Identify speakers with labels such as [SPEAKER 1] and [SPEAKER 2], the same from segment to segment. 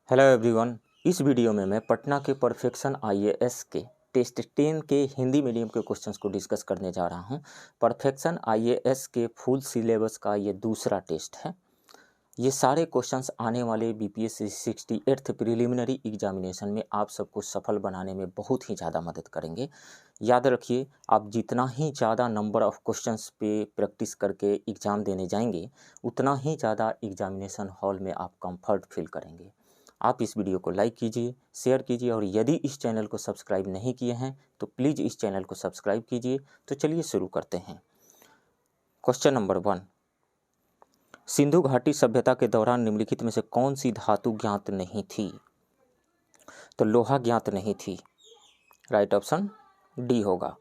[SPEAKER 1] Hello everyone. इस video में मैं पटना के परफेक्शन आईएएस के टेस्ट 10 के हिंदी मीडियम के क्वेश्चंस को डिस्कस करने जा रहा हूं। परफेक्शन आईएएस के फुल सिलेबस का ये दूसरा टेस्ट है। ये सारे क्वेश्चंस आने वाले बीपीएससी 68th प्रिलिमिनरी एग्जामिनेशन में आप सबको सफल बनाने में बहुत ही ज़्यादा मदद करेंगे। याद रखिए, आप जितना ही ज़्यादा नंबर ऑफ़ क्वेश्चंस पे प्रैक्टिस करके एग्ज़ाम देने जाएंगे, उतना ही ज़्यादा एग्जामिनेशन हॉल में आप कंफर्ट फील करेंगे। आप इस वीडियो को लाइक कीजिए, शेयर कीजिए और यदि इस चैनल को सब्सक्राइब नहीं किए हैं तो प्लीज़ इस चैनल को सब्सक्राइब कीजिए। तो चलिए शुरू करते हैं। क्वेश्चन नंबर 1, सिंधु घाटी सभ्यता के दौरान निम्नलिखित में से कौन सी धातु ज्ञात नहीं थी? तो लोहा ज्ञात नहीं थी। राइट ऑप्शन डी होगा।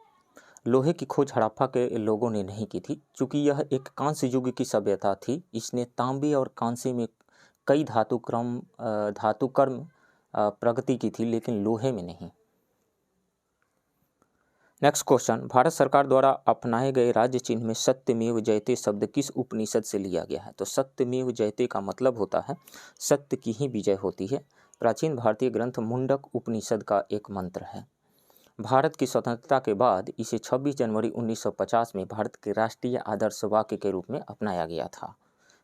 [SPEAKER 1] लोहे की खोज हड़प्पा के लोगों ने नहीं की थी। चूँकि यह एक कांस्य युग की सभ्यता थी, इसने तांबे और कांसे में कई धातुकर्म प्रगति की थी, लेकिन लोहे में नहीं। नेक्स्ट क्वेश्चन, भारत सरकार द्वारा अपनाए गए राज्य चिन्ह में सत्यमेव जयते शब्द किस उपनिषद से लिया गया है? तो सत्यमेव जयते का मतलब होता है सत्य की ही विजय होती है। प्राचीन भारतीय ग्रंथ मुंडक उपनिषद का एक मंत्र है। भारत की स्वतंत्रता के बाद इसे 26 जनवरी 1950 में भारत के राष्ट्रीय आदर्श वाक्य के रूप में अपनाया गया था।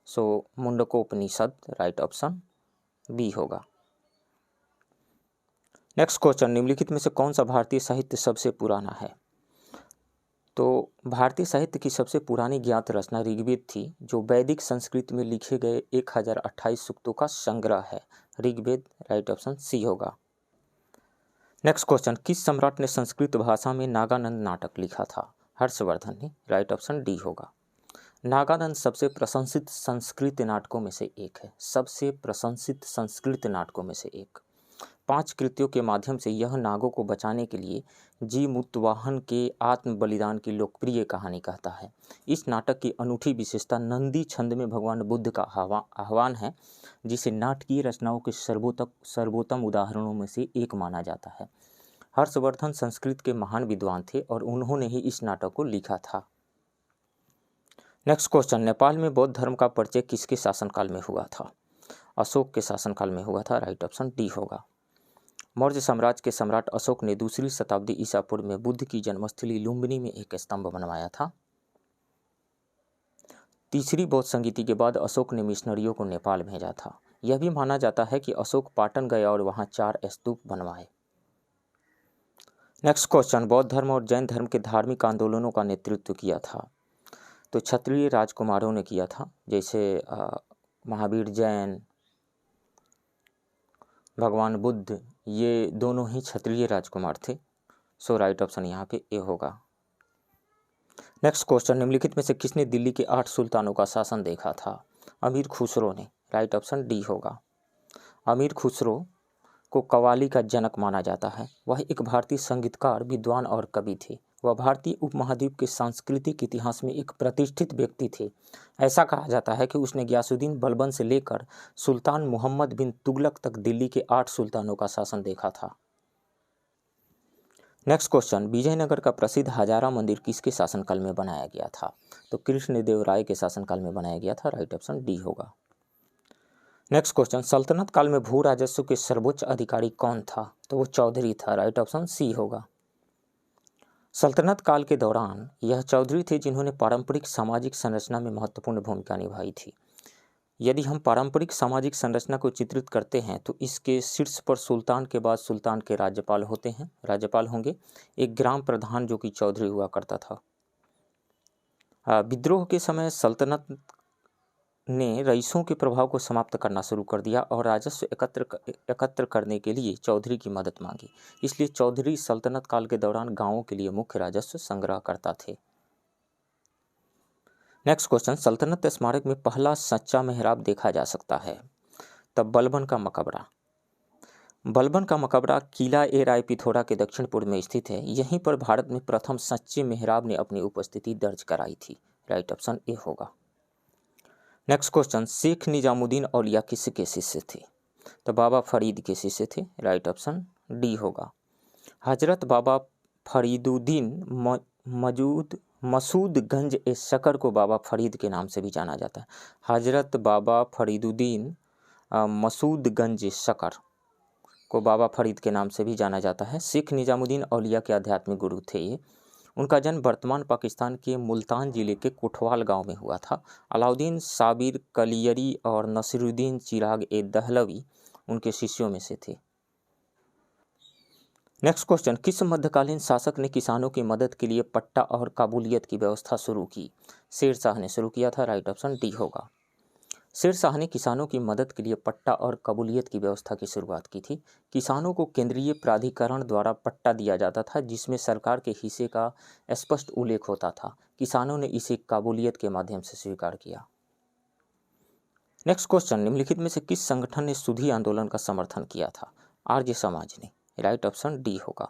[SPEAKER 1] सो मुंडकोपनिषद राइट ऑप्शन बी होगा। नेक्स्ट क्वेश्चन, निम्नलिखित में से कौन सा भारतीय साहित्य सबसे पुराना है? तो भारतीय साहित्य की सबसे पुरानी ज्ञात रचना ऋग्वेद थी, जो वैदिक संस्कृत में लिखे गए 1028 सूक्तों का संग्रह है। ऋग्वेद राइट ऑप्शन सी होगा। नेक्स्ट क्वेश्चन, किस सम्राट ने संस्कृत भाषा में नागानंद नाटक लिखा था? हर्षवर्धन ने। राइट ऑप्शन डी होगा। नागानंद सबसे प्रशंसित संस्कृत नाटकों में से एक है। सबसे प्रशंसित संस्कृत नाटकों में से एक। 5 कृतियों के माध्यम से यह नागों को बचाने के लिए जीमूतवाहन के आत्म बलिदान की लोकप्रिय कहानी कहता है। इस नाटक की अनूठी विशेषता नंदी छंद में भगवान बुद्ध का आह्वान है, जिसे नाटकीय रचनाओं के सर्वोत्तम उदाहरणों में से एक माना जाता है। हर्षवर्धन संस्कृत के महान विद्वान थे और उन्होंने ही इस नाटक को लिखा था। नेक्स्ट क्वेश्चन, नेपाल में बौद्ध धर्म का परिचय किसके शासनकाल में हुआ था? अशोक के शासनकाल में हुआ था। राइट ऑप्शन डी होगा। मौर्य साम्राज्य के सम्राट अशोक ने 2री शताब्दी ईसा पूर्व में बुद्ध की जन्मस्थली लुम्बिनी में एक स्तंभ बनवाया था। 3री बौद्ध संगीति के बाद अशोक ने मिशनरियों को नेपाल भेजा था। यह भी माना जाता है कि अशोक पाटन गया और वहां 4 स्तूप बनवाए। नेक्स्ट क्वेश्चन, बौद्ध धर्म और जैन धर्म के धार्मिक आंदोलनों का नेतृत्व किया था? तो क्षत्रिय राजकुमारों ने किया था, जैसे महावीर जैन, भगवान बुद्ध, ये दोनों ही क्षत्रिय राजकुमार थे। सो राइट ऑप्शन यहाँ पे ए होगा। नेक्स्ट क्वेश्चन, निम्नलिखित में से किसने दिल्ली के 8 सुल्तानों का शासन देखा था? अमीर खुसरो ने। राइट ऑप्शन डी होगा। अमीर खुसरो को कव्वाली का जनक माना जाता है। वह एक भारतीय संगीतकार, विद्वान और कवि थे। वह भारतीय उपमहाद्वीप के सांस्कृतिक इतिहास में एक प्रतिष्ठित व्यक्ति थे। ऐसा कहा जाता है कि उसने गयासुद्दीन बलबन से लेकर सुल्तान मोहम्मद बिन तुगलक तक दिल्ली के 8 सुल्तानों का शासन देखा था। नेक्स्ट क्वेश्चन, विजयनगर का प्रसिद्ध हजारा मंदिर किसके शासनकाल में बनाया गया था? तो कृष्णदेवराय के शासनकाल में बनाया गया था। राइट ऑप्शन डी होगा। नेक्स्ट क्वेश्चन, सल्तनत काल में भू राजस्व के सर्वोच्च अधिकारी कौन था? तो वो चौधरी था। राइट ऑप्शन सी होगा। सल्तनत काल के दौरान यह चौधरी थे जिन्होंने पारंपरिक सामाजिक संरचना में महत्वपूर्ण भूमिका निभाई थी। यदि हम पारंपरिक सामाजिक संरचना को चित्रित करते हैं तो इसके शीर्ष पर सुल्तान के बाद सुल्तान के राज्यपाल होंगे। एक ग्राम प्रधान जो कि चौधरी हुआ करता था। विद्रोह के समय सल्तनत ने रईसों के प्रभाव को समाप्त करना शुरू कर दिया और राजस्व एकत्र करने के लिए चौधरी की मदद मांगी। इसलिए चौधरी सल्तनत काल के दौरान गांवों के लिए मुख्य राजस्व संग्रह करता थे। नेक्स्ट क्वेश्चन, सल्तनत स्मारक में पहला सच्चा मेहराब देखा जा सकता है? तब बलबन का मकबरा। बलबन का मकबरा किला ए राय पिथौरा के दक्षिण पूर्व में स्थित है। यहीं पर भारत में प्रथम सच्चे मेहराब ने अपनी उपस्थिति दर्ज कराई थी। राइट ऑप्शन ए होगा। नेक्स्ट क्वेश्चन, शेख निजामुद्दीन औलिया किसके शिष्य थे? तो बाबा फरीद के शिष्य थे। राइट ऑप्शन डी होगा। हजरत बाबा फरीदुद्दीन मसूदगंज ए शकर को बाबा फरीद के नाम से भी जाना जाता है। हजरत बाबा फरीदुद्दीन मसूदगंज शकर को बाबा फरीद के नाम से भी जाना जाता है। शेख निजामुद्दीन औलिया के आध्यात्मिक गुरु थे ये। उनका जन्म वर्तमान पाकिस्तान के मुल्तान जिले के कोटवाल गांव में हुआ था। अलाउद्दीन साबिर कलियरी और नसीरुद्दीन चिराग ए दहलवी उनके शिष्यों में से थे। नेक्स्ट क्वेश्चन, किस मध्यकालीन शासक ने किसानों की मदद के लिए पट्टा और काबूलियत की व्यवस्था शुरू की? शेर शाह ने शुरू किया था। राइट ऑप्शन डी होगा। शेर शाह ने किसानों की मदद के लिए पट्टा और कबूलियत की व्यवस्था की शुरुआत की थी। किसानों को केंद्रीय प्राधिकरण द्वारा पट्टा दिया जाता था जिसमें सरकार के हिस्से का स्पष्ट उल्लेख होता था। किसानों ने इसे काबूलियत के माध्यम से स्वीकार किया। नेक्स्ट क्वेश्चन, निम्नलिखित में से किस संगठन ने सुधी आंदोलन का समर्थन किया था? आर्य समाज ने। राइट ऑप्शन डी होगा।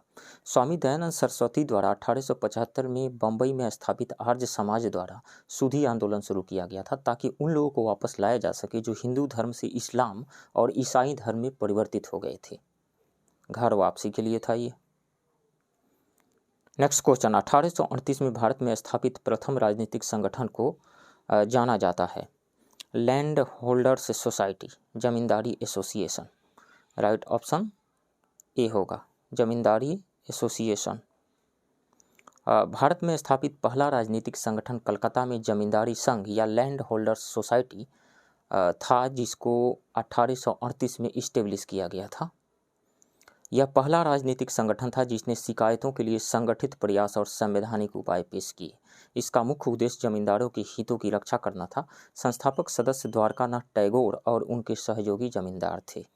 [SPEAKER 1] स्वामी दयानंद सरस्वती द्वारा 1875 में बम्बई में स्थापित आर्य समाज द्वारा सुधी आंदोलन शुरू किया गया था ताकि उन लोगों को वापस लाया जा सके जो हिंदू धर्म से इस्लाम और ईसाई धर्म में परिवर्तित हो गए थे। घर वापसी के लिए था ये। नेक्स्ट क्वेश्चन, 1838 में भारत में स्थापित प्रथम राजनीतिक संगठन को जाना जाता है land holders society, zamindari association. Right option A होगा, जमींदारी एसोसिएशन। भारत में स्थापित पहला राजनीतिक संगठन कलकत्ता में जमींदारी संघ या लैंड होल्डर्स सोसाइटी था जिसको 1838 में इस्टेब्लिश किया गया था। यह पहला राजनीतिक संगठन था जिसने शिकायतों के लिए संगठित प्रयास और संवैधानिक उपाय पेश किए। इसका मुख्य उद्देश्य जमींदारों के हितों की रक्षा करना था। संस्थापक सदस्य द्वारकानाथ टैगोर और उनके सहयोगी जमींदार थे।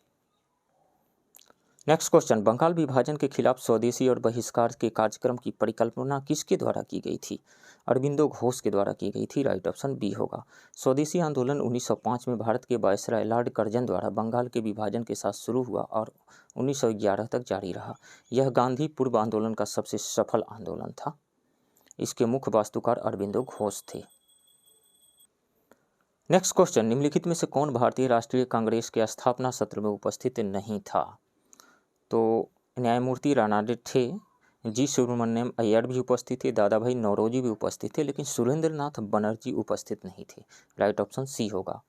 [SPEAKER 1] नेक्स्ट क्वेश्चन, बंगाल विभाजन के खिलाफ स्वदेशी और बहिष्कार के कार्यक्रम की परिकल्पना किसके द्वारा की गई थी? अरबिंदो घोष के द्वारा की गई थी। राइट ऑप्शन बी होगा। स्वदेशी आंदोलन 1905 में भारत के वायसराय लॉर्ड कर्जन द्वारा बंगाल के विभाजन के साथ शुरू हुआ और 1911 तक जारी रहा। यह गांधी पूर्व आंदोलन का सबसे सफल आंदोलन था। इसके मुख्य वास्तुकार अरबिंदो घोष थे। नेक्स्ट क्वेश्चन, निम्नलिखित में से कौन भारतीय राष्ट्रीय कांग्रेस के स्थापना सत्र में उपस्थित नहीं था? तो न्यायमूर्ति रानाडे थे, जी सुब्रमण्यम अय्यर भी उपस्थित थे, दादा भाई नौरोजी भी उपस्थित थे, लेकिन सुरेंद्र नाथ बनर्जी उपस्थित नहीं थे। राइट ऑप्शन सी होगा।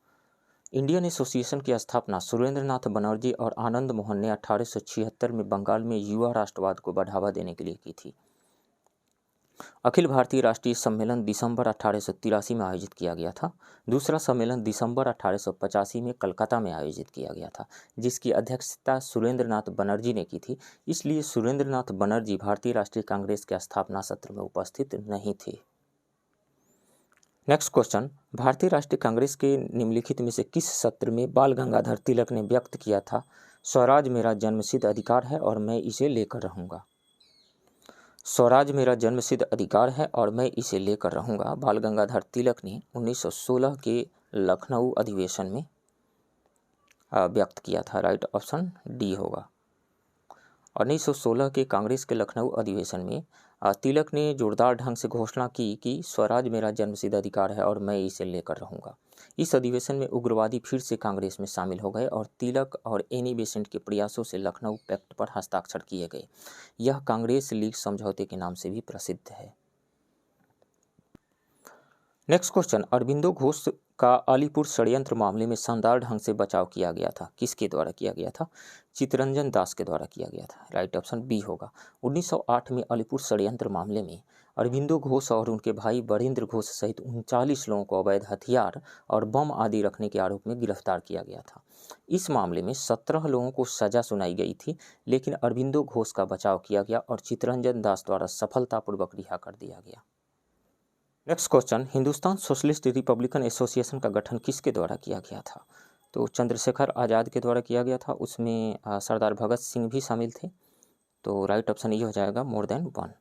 [SPEAKER 1] इंडियन एसोसिएशन की स्थापना सुरेंद्र नाथ बनर्जी और आनंद मोहन ने 1876 में बंगाल में युवा राष्ट्रवाद को बढ़ावा देने के लिए की थी। अखिल भारतीय राष्ट्रीय सम्मेलन दिसंबर 1883 में आयोजित किया गया था। दूसरा सम्मेलन दिसंबर 1885 में कलकत्ता में आयोजित किया गया था जिसकी अध्यक्षता सुरेंद्र नाथ बनर्जी ने की थी। इसलिए सुरेंद्र नाथ बनर्जी भारतीय राष्ट्रीय कांग्रेस के स्थापना सत्र में उपस्थित नहीं थे। नेक्स्ट क्वेश्चन, भारतीय राष्ट्रीय कांग्रेस के निम्नलिखित में से किस सत्र में बाल गंगाधर तिलक ने व्यक्त किया था स्वराज मेरा जन्मसिद्ध अधिकार है और मैं इसे लेकर रहूँगा? स्वराज मेरा जन्मसिद्ध अधिकार है और मैं इसे लेकर रहूँगा बाल गंगाधर तिलक ने 1916 के लखनऊ अधिवेशन में व्यक्त किया था। राइट ऑप्शन डी होगा। 1916 के कांग्रेस के लखनऊ अधिवेशन में तिलक ने जोरदार ढंग से घोषणा की कि स्वराज मेरा जन्मसिद्ध अधिकार है और मैं इसे लेकर रहूँगा। इस अधिवेशन में उग्रवादी फिर से कांग्रेस में शामिल हो गए और तिलक और एनी बेसेंट के प्रयासों से लखनऊ पैक्ट पर हस्ताक्षर किए गए। यह कांग्रेस लीग समझौते के नाम से भी प्रसिद्ध है। नेक्स्ट क्वेश्चन, अरबिंदो घोष का अलीपुर षड्यंत्र मामले में शानदार ढंग से बचाव किया गया था। किसके द्वारा किया गया था? चित्तरंजन दास के द्वारा किया गया था। राइट ऑप्शन बी होगा। 1908 में अलीपुर षड्यंत्र मामले में अरबिंदो घोष और उनके भाई बरिंद्र घोष सहित 39 लोगों को अवैध हथियार और बम आदि रखने के आरोप में गिरफ्तार किया गया था। इस मामले में 17 लोगों को सजा सुनाई गई थी, लेकिन अरबिंदो घोष का बचाव किया गया और चित्तरंजन दास द्वारा सफलतापूर्वक रिहा कर दिया गया। Next question, Hindustan socialist Republican association का गठन किसके द्वारा किया गया था? तो चंद्रशेखर आज़ाद के द्वारा किया गया था। उसमें सरदार भगत सिंह भी शामिल थे। तो राइट ऑप्शन ये हो जाएगा मोर देन वन।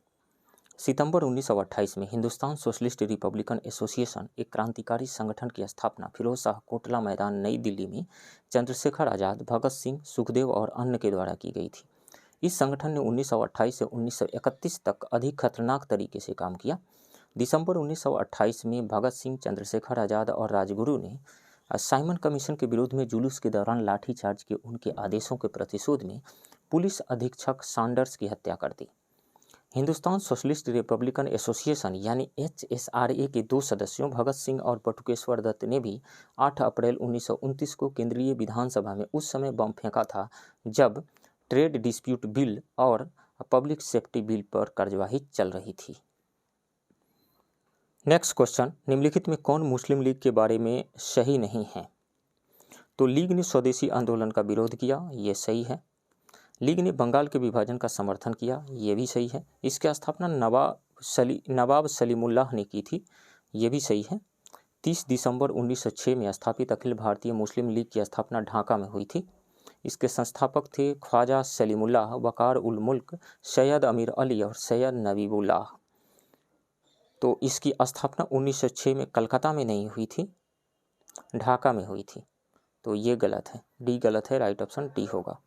[SPEAKER 1] सितंबर 1928 में हिंदुस्तान सोशलिस्ट रिपब्लिकन एसोसिएशन एक क्रांतिकारी संगठन की स्थापना फिरोज शाह कोटला मैदान नई दिल्ली में चंद्रशेखर आज़ाद, भगत सिंह, सुखदेव और अन्य के द्वारा की गई थी। इस संगठन ने 1928 से 1931 तक अधिक खतरनाक तरीके से काम किया। दिसंबर 1928 में भगत सिंह, चंद्रशेखर आज़ाद और राजगुरु ने साइमन कमीशन के विरोध में जुलूस के दौरान लाठीचार्ज के उनके आदेशों के प्रतिशोध में पुलिस अधीक्षक सैंडर्स की हत्या कर दी। हिंदुस्तान सोशलिस्ट रिपब्लिकन एसोसिएशन यानी HSRA के 2 सदस्यों भगत सिंह और बटुकेश्वर दत्त ने भी 8 अप्रैल 1929 को केंद्रीय विधानसभा में उस समय बम फेंका था जब ट्रेड डिस्प्यूट बिल और पब्लिक सेफ्टी बिल पर कार्यवाही चल रही थी। नेक्स्ट क्वेश्चन, निम्नलिखित में कौन मुस्लिम लीग के बारे में सही नहीं है? तो लीग ने स्वदेशी आंदोलन का विरोध किया, ये सही है। लीग ने बंगाल के विभाजन का समर्थन किया, ये भी सही है। इसकी स्थापना नवाब सलीमुल्लाह ने की थी, ये भी सही है। 30 दिसंबर 1906 में स्थापित अखिल भारतीय मुस्लिम लीग की स्थापना ढाका में हुई थी। इसके संस्थापक थे ख्वाजा सलीमुल्लाह, वकार उल मुल्क, सैयद अमीर अली और सैयद नबीबुल्लाह। तो इसकी स्थापना 1906 में कलकत्ता में नहीं हुई थी, ढाका में हुई थी। तो ये गलत है, डी गलत है, राइट ऑप्शन डी होगा।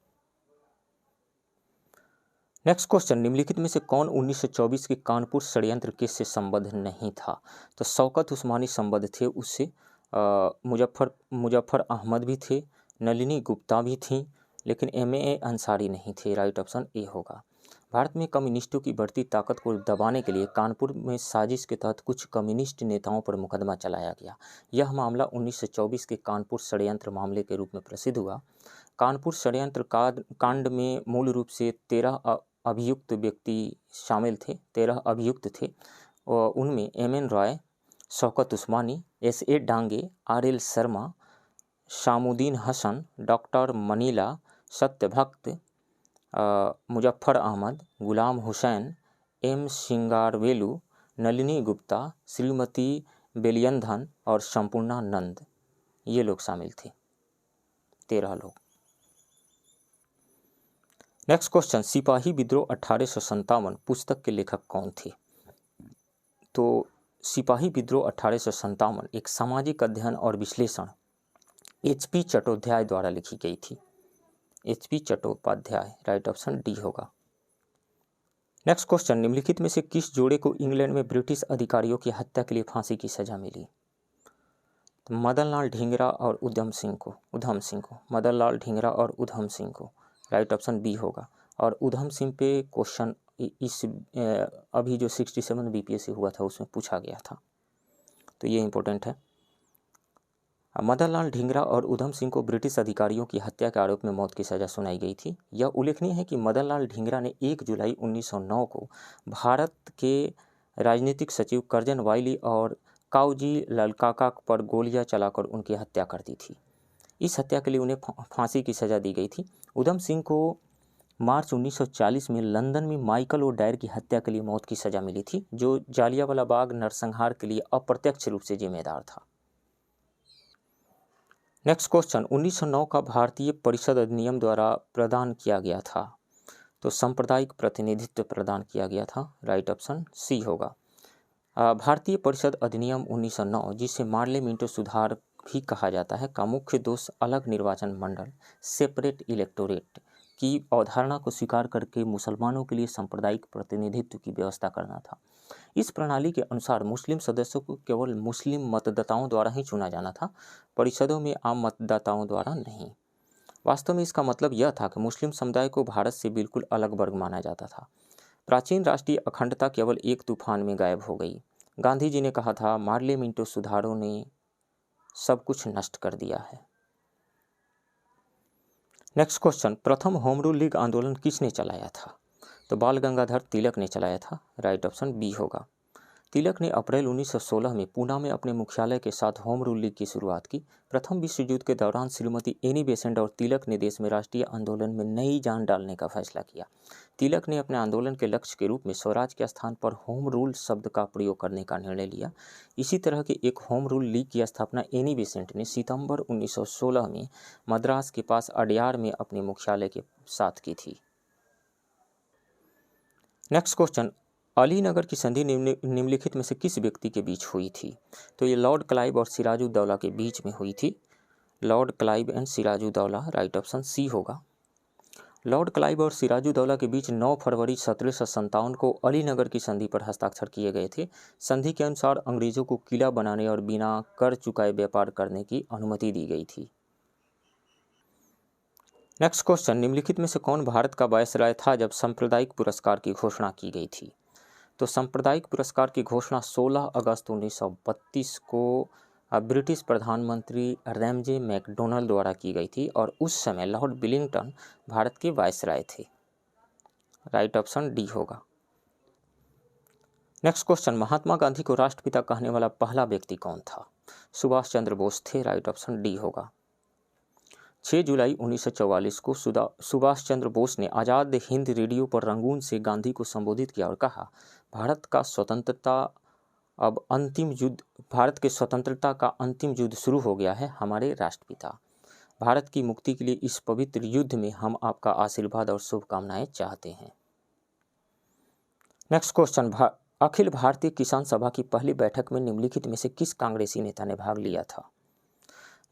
[SPEAKER 1] नेक्स्ट क्वेश्चन, निम्नलिखित में से कौन 1924 के कानपुर षड्यंत्र केस से संबद्ध नहीं था? तो शौकत उस्मानी संबद्ध थे उससे, मुजफ्फर अहमद भी थे, नलिनी गुप्ता भी थी, लेकिन MA अंसारी नहीं थे, राइट ऑप्शन ए होगा। भारत में कम्युनिस्टों की बढ़ती ताकत को दबाने के लिए कानपुर में साजिश के तहत कुछ कम्युनिस्ट नेताओं पर मुकदमा चलाया गया। यह मामला 1924 के कानपुर षड्यंत्र मामले के रूप में प्रसिद्ध हुआ। कानपुर षड्यंत्र कांड में मूल रूप से 13 अभियुक्त व्यक्ति शामिल थे, 13 अभियुक्त थे और उनमें MN Roy, Shaukat Usmani, SA Dange, RL Sharma, Shamuddin Hasan, doctor Manila, Satyabhakta, Muzaffar Ahmad, Ghulam Hussain, M Singaravelu, Nalini Gupta, Shrimati बेलियंधन और संपूर्णा नंद, ये लोग शामिल थे, 13 लोग। नेक्स्ट क्वेश्चन, सिपाही विद्रोह 1857 पुस्तक के लेखक कौन थे? तो सिपाही विद्रोह 1857 एक सामाजिक अध्ययन और विश्लेषण HP चट्टोपाध्याय द्वारा लिखी गई थी, HP Chattopadhyay, right option D होगा। नेक्स्ट क्वेश्चन, निम्नलिखित में से किस जोड़े को इंग्लैंड में ब्रिटिश अधिकारियों की हत्या के लिए फांसी की सजा मिली? तो मदनलाल ढींगरा और उधम सिंह को, मदनलाल ढींगरा और उधम सिंह को, राइट ऑप्शन बी होगा। और उधम सिंह पे क्वेश्चन इस अभी जो 67 BPSC हुआ था उसमें पूछा गया था, तो ये इंपॉर्टेंट है। मदनलाल ढींगरा और उधम सिंह को ब्रिटिश अधिकारियों की हत्या के आरोप में मौत की सजा सुनाई गई थी। यह उल्लेखनीय है कि मदनलाल ढींगरा ने 1 जुलाई 1909 को भारत के राजनीतिक सचिव कर्जन वाइली और काऊजी ललकाका पर गोलियां चलाकर उनकी हत्या कर दी थी। इस हत्या के लिए उन्हें फांसी की सजा दी गई थी। उधम सिंह को मार्च 1940 में लंदन में माइकल ओडायर की हत्या के लिए मौत की सजा मिली थी, जो जालियांवाला बाग नरसंहार के लिए अप्रत्यक्ष रूप से जिम्मेदार था। नेक्स्ट क्वेश्चन, 1909 का भारतीय परिषद अधिनियम द्वारा प्रदान किया गया था? तो सांप्रदायिक प्रतिनिधित्व प्रदान किया गया था, राइट ऑप्शन सी होगा। भारतीय परिषद अधिनियम 1909, जिसे मार्ले मिंटो सुधार भी कहा जाता है, का मुख्य दोष अलग निर्वाचन मंडल, सेपरेट इलेक्टोरेट की अवधारणा को स्वीकार करके मुसलमानों के लिए सांप्रदायिक प्रतिनिधित्व की व्यवस्था करना था। इस प्रणाली के अनुसार मुस्लिम सदस्यों को केवल मुस्लिम मतदाताओं द्वारा ही चुना जाना था, परिषदों में आम मतदाताओं द्वारा नहीं। वास्तव में इसका मतलब यह था कि मुस्लिम समुदाय को भारत से बिल्कुल अलग वर्ग माना जाता था। प्राचीन राष्ट्रीय अखंडता केवल एक तूफान में गायब हो गई। गांधी जी ने कहा था, मार्ले मिंटो सुधारों ने सब कुछ नष्ट कर दिया है। नेक्स्ट क्वेश्चन, प्रथम होम रूल लीग आंदोलन किसने चलाया था? तो बाल गंगाधर तिलक ने चलाया था, राइट ऑप्शन बी होगा। तिलक ने अप्रैल 1916 में पूना में अपने मुख्यालय के साथ होम रूल लीग की शुरुआत की। प्रथम विश्व युद्ध के दौरान श्रीमती एनी बेसेंट और तिलक ने देश में राष्ट्रीय आंदोलन में नई जान डालने का फैसला किया। तिलक ने अपने आंदोलन के लक्ष्य के रूप में स्वराज के स्थान पर होम रूल शब्द का प्रयोग करने का निर्णय लिया। इसी तरह के एक होम रूल लीग की स्थापना एनी बेसेंट ने सितंबर 1916 में मद्रास के पास अडयार में अपने मुख्यालय के साथ की थी। नेक्स्ट क्वेश्चन, अलीनगर की संधि निम्नलिखित में से किस व्यक्ति के बीच हुई थी? तो ये लॉर्ड क्लाइव और सिराजुद्दौला के बीच में हुई थी। Lord Clive and Sirajuddaula, right option C होगा। लॉर्ड क्लाइव और सिराजुद्दौला के बीच 9 फरवरी 1757 को अलीनगर की संधि पर हस्ताक्षर किए गए थे। संधि के अनुसार अंग्रेजों को किला बनाने और बिना कर चुकाए व्यापार करने की अनुमति दी गई थी। नेक्स्ट क्वेश्चन, निम्नलिखित में से कौन भारत का वायसराय था जब सांप्रदायिक पुरस्कार की घोषणा की गई थी? तो सांप्रदायिक पुरस्कार की घोषणा 16 अगस्त 1932 को ब्रिटिश प्रधानमंत्री रैमजे मैकडोनल्ड द्वारा की गई थी और उस समय लॉर्ड विलिंगटन भारत के वायसराय थे। राइट ऑप्शन डी होगा। नेक्स्ट क्वेश्चन, महात्मा गांधी को राष्ट्रपिता कहने वाला पहला व्यक्ति कौन था? सुभाष चंद्र बोस थे। राइट ऑप्शन डी होगा। 6 जुलाई 1944 को सुभाष चंद्र बोस ने आज़ाद हिंद रेडियो पर रंगून से गांधी को संबोधित किया और कहा, भारत के स्वतंत्रता का अंतिम युद्ध शुरू हो गया है। हमारे राष्ट्रपिता, भारत की मुक्ति के लिए इस पवित्र युद्ध में हम आपका आशीर्वाद और शुभकामनाएं चाहते हैं। नेक्स्ट क्वेश्चन, अखिल भारतीय किसान सभा की पहली बैठक में निम्नलिखित में से किस कांग्रेसी नेता ने भाग लिया था?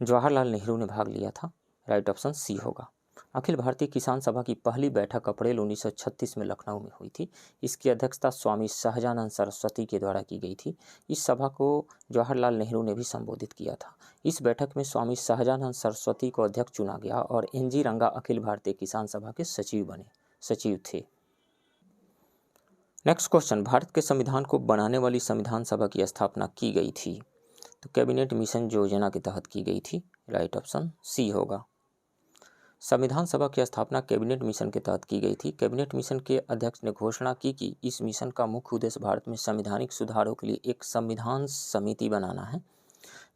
[SPEAKER 1] जवाहरलाल नेहरू ने भाग लिया था। राइट ऑप्शन सी होगा। अखिल भारतीय किसान सभा की पहली बैठक अप्रैल 1936 में लखनऊ में हुई थी। इसकी अध्यक्षता स्वामी सहजानंद सरस्वती के द्वारा की गई थी। इस सभा को जवाहरलाल नेहरू ने भी संबोधित किया था। इस बैठक में स्वामी सहजानंद सरस्वती को अध्यक्ष चुना गया और एनजी रंगा अखिल भारतीय किसान सभा के सचिव थे। नेक्स्ट क्वेश्चन, भारत के संविधान को बनाने वाली संविधान सभा की स्थापना की गई थी? तो कैबिनेट मिशन योजना के तहत की गई थी। राइट ऑप्शन सी होगा। संविधान सभा की स्थापना कैबिनेट मिशन के तहत की गई थी। कैबिनेट मिशन के अध्यक्ष ने घोषणा की कि इस मिशन का मुख्य उद्देश्य भारत में संवैधानिक सुधारों के लिए एक संविधान समिति बनाना है।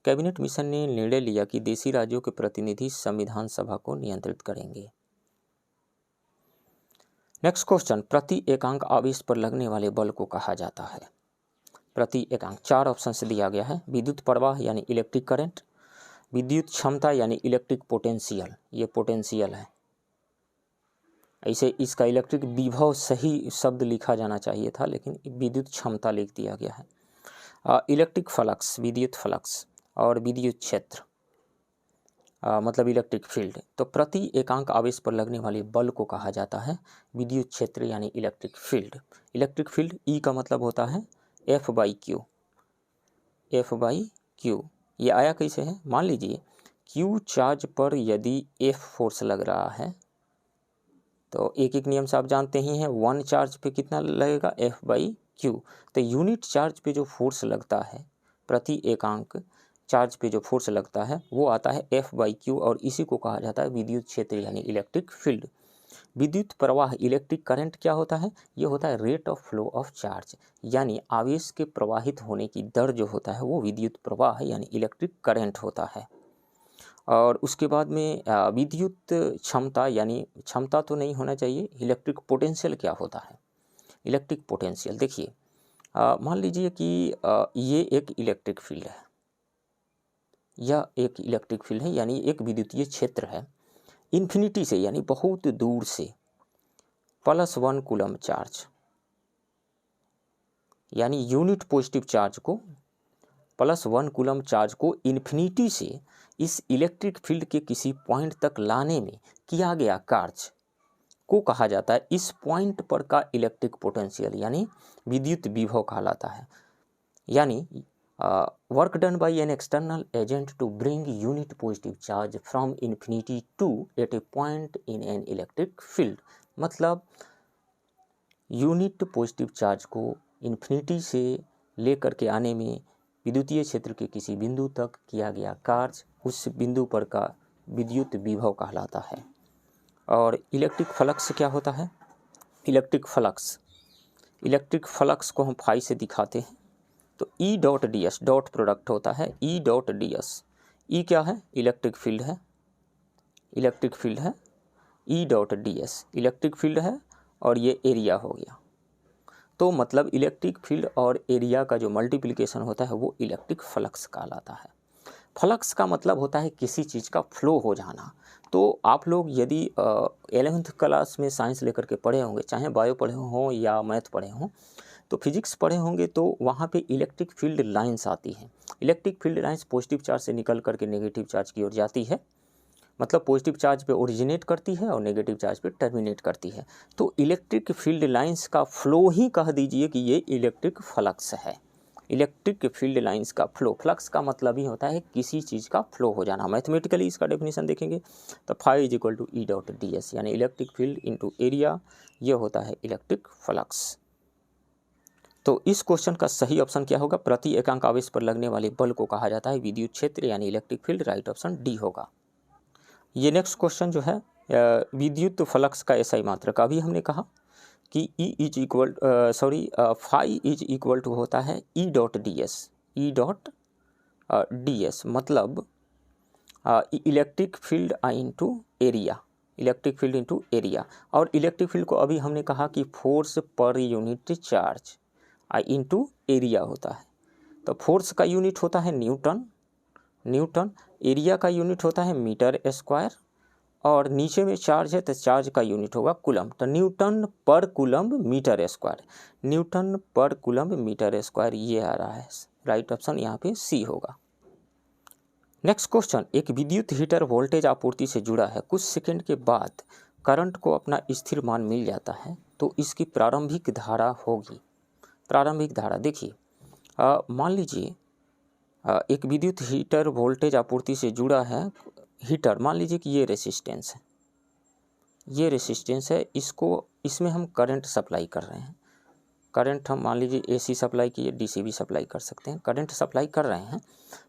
[SPEAKER 1] कैबिनेट मिशन ने निर्णय लिया कि देशी राज्यों के प्रतिनिधि संविधान सभा को नियंत्रित करेंगे। नेक्स्ट क्वेश्चन, प्रति एकांक आवेश पर लगने वाले बल को कहा जाता है? प्रति एकांक 4 ऑप्शन से दिया गया है। विद्युत प्रवाह यानी इलेक्ट्रिक करंट, विद्युत क्षमता यानी इलेक्ट्रिक पोटेंशियल, ये पोटेंशियल है। ऐसे इसका इलेक्ट्रिक विभव सही शब्द लिखा जाना चाहिए था, लेकिन विद्युत क्षमता लिख दिया गया है। इलेक्ट्रिक फ्लक्स, विद्युत फ्लक्स, और विद्युत क्षेत्र मतलब इलेक्ट्रिक फील्ड। तो प्रति एकांक आवेश पर लगने वाले बल को कहा जाता है विद्युत क्षेत्र यानी electric field. Electric field E का मतलब होता है F/Q। F/Q ये आया कैसे है? मान लीजिए Q चार्ज पर यदि F फोर्स लग रहा है तो एक नियम से आप जानते ही हैं, 1 चार्ज पे कितना लगेगा? F/Q। तो यूनिट चार्ज पे जो फोर्स लगता है, प्रति एकांक चार्ज पे जो फोर्स लगता है वो आता है F/Q और इसी को कहा जाता है विद्युत क्षेत्र यानी इलेक्ट्रिक फील्ड। विद्युत प्रवाह इलेक्ट्रिक करंट क्या होता है? ये होता है rate of flow of charge, यानी आवेश के प्रवाहित होने की दर जो होता है वो विद्युत प्रवाह यानी इलेक्ट्रिक करंट होता है। और उसके बाद में विद्युत क्षमता यानी क्षमता तो नहीं होना चाहिए, इलेक्ट्रिक पोटेंशियल क्या होता है? इलेक्ट्रिक पोटेंशियल देखिए, मान लीजिए कि ये एक इलेक्ट्रिक फील्ड है, यह एक इलेक्ट्रिक फील्ड है यानी एक विद्युतीय क्षेत्र है। इन्फिनिटी से यानी बहुत दूर से +1 कूलम चार्ज यानी यूनिट पॉजिटिव चार्ज को +1 कूलम चार्ज को इन्फिनिटी से इस इलेक्ट्रिक फील्ड के किसी पॉइंट तक लाने में किया गया कार्य को कहा जाता है, इस पॉइंट पर का इलेक्ट्रिक पोटेंशियल यानी विद्युत विभव कहलाता है। यानी work done by an external agent to bring unit positive charge from infinity to at a point in an electric field. मतलब यूनिट पॉजिटिव चार्ज को इन्फिनिटी से लेकर के आने में विद्युतीय क्षेत्र के किसी बिंदु तक किया गया कार्य उस बिंदु पर का विद्युत विभव कहलाता है। और इलेक्ट्रिक फ्लक्स क्या होता है? इलेक्ट्रिक फ्लक्स को हम फाई से दिखाते हैं तो E.ds डॉट प्रोडक्ट होता है E.ds। ई क्या है? इलेक्ट्रिक फील्ड है, E.ds इलेक्ट्रिक फील्ड है और ये एरिया हो गया। तो मतलब इलेक्ट्रिक फील्ड और एरिया का जो मल्टीप्लिकेशन होता है वो इलेक्ट्रिक फ्लक्स कहलाता है। फ्लक्स का मतलब होता है किसी चीज़ का फ्लो हो जाना। तो आप लोग यदि 11th क्लास में साइंस लेकर के पढ़े होंगे, चाहे बायो पढ़े हों या मैथ पढ़े हों, तो फिजिक्स पढ़े होंगे, तो वहाँ पे इलेक्ट्रिक फील्ड लाइंस आती हैं। Electric field lines positive charge से निकल करके नेगेटिव चार्ज की ओर जाती है, मतलब पॉजिटिव चार्ज पे ओरिजिनेट करती है और नेगेटिव चार्ज पे टर्मिनेट करती है। तो इलेक्ट्रिक फील्ड लाइंस का फ्लो ही कह दीजिए कि ये इलेक्ट्रिक फ्लक्स है। इलेक्ट्रिक फील्ड लाइंस का फ्लो, फ्लक्स का मतलब ही होता है किसी चीज़ का फ्लो हो जाना। मैथमेटिकली इसका डेफिनेशन देखेंगे तो phi is equal to E dot D S, यानी इलेक्ट्रिक फील्ड इंटू एरिया, ये होता है इलेक्ट्रिक फ्लक्स। तो इस क्वेश्चन का सही ऑप्शन क्या होगा? प्रति एकांक आवेश पर लगने वाले बल को कहा जाता है विद्युत क्षेत्र, यानी electric field. Right option D होगा। ये नेक्स्ट क्वेश्चन जो है विद्युत फ्लक्स का एसआई मात्रक, अभी हमने कहा कि E is equal phi is equal to होता है E dot D S, E dot D S, मतलब electric field I into area, electric field into area. और इलेक्ट्रिक फील्ड को अभी हमने कहा कि फोर्स पर unit charge I into area होता है। तो फोर्स का यूनिट होता है न्यूटन, न्यूटन, एरिया का यूनिट होता है मीटर स्क्वायर, और नीचे में चार्ज है तो चार्ज का यूनिट होगा कूलम। तो न्यूटन पर कूलम मीटर स्क्वायर, न्यूटन पर कूलम मीटर स्क्वायर, ये आ रहा है। राइट ऑप्शन यहाँ पे सी होगा। नेक्स्ट क्वेश्चन, एक विद्युत हीटर वोल्टेज आपूर्ति से जुड़ा है, कुछ सेकंड के बाद करंट को अपना स्थिर मान मिल जाता है, तो इसकी प्रारंभिक धारा होगी। प्रारंभिक धारा देखिए, मान लीजिए एक विद्युत हीटर वोल्टेज आपूर्ति से जुड़ा है, हीटर मान लीजिए कि ये रेसिस्टेंस है, ये रेसिस्टेंस है, इसमें हम करंट सप्लाई कर रहे हैं। करंट हम मान लीजिए एसी सप्लाई किए, डीसी भी सप्लाई कर सकते हैं, करंट सप्लाई कर रहे हैं।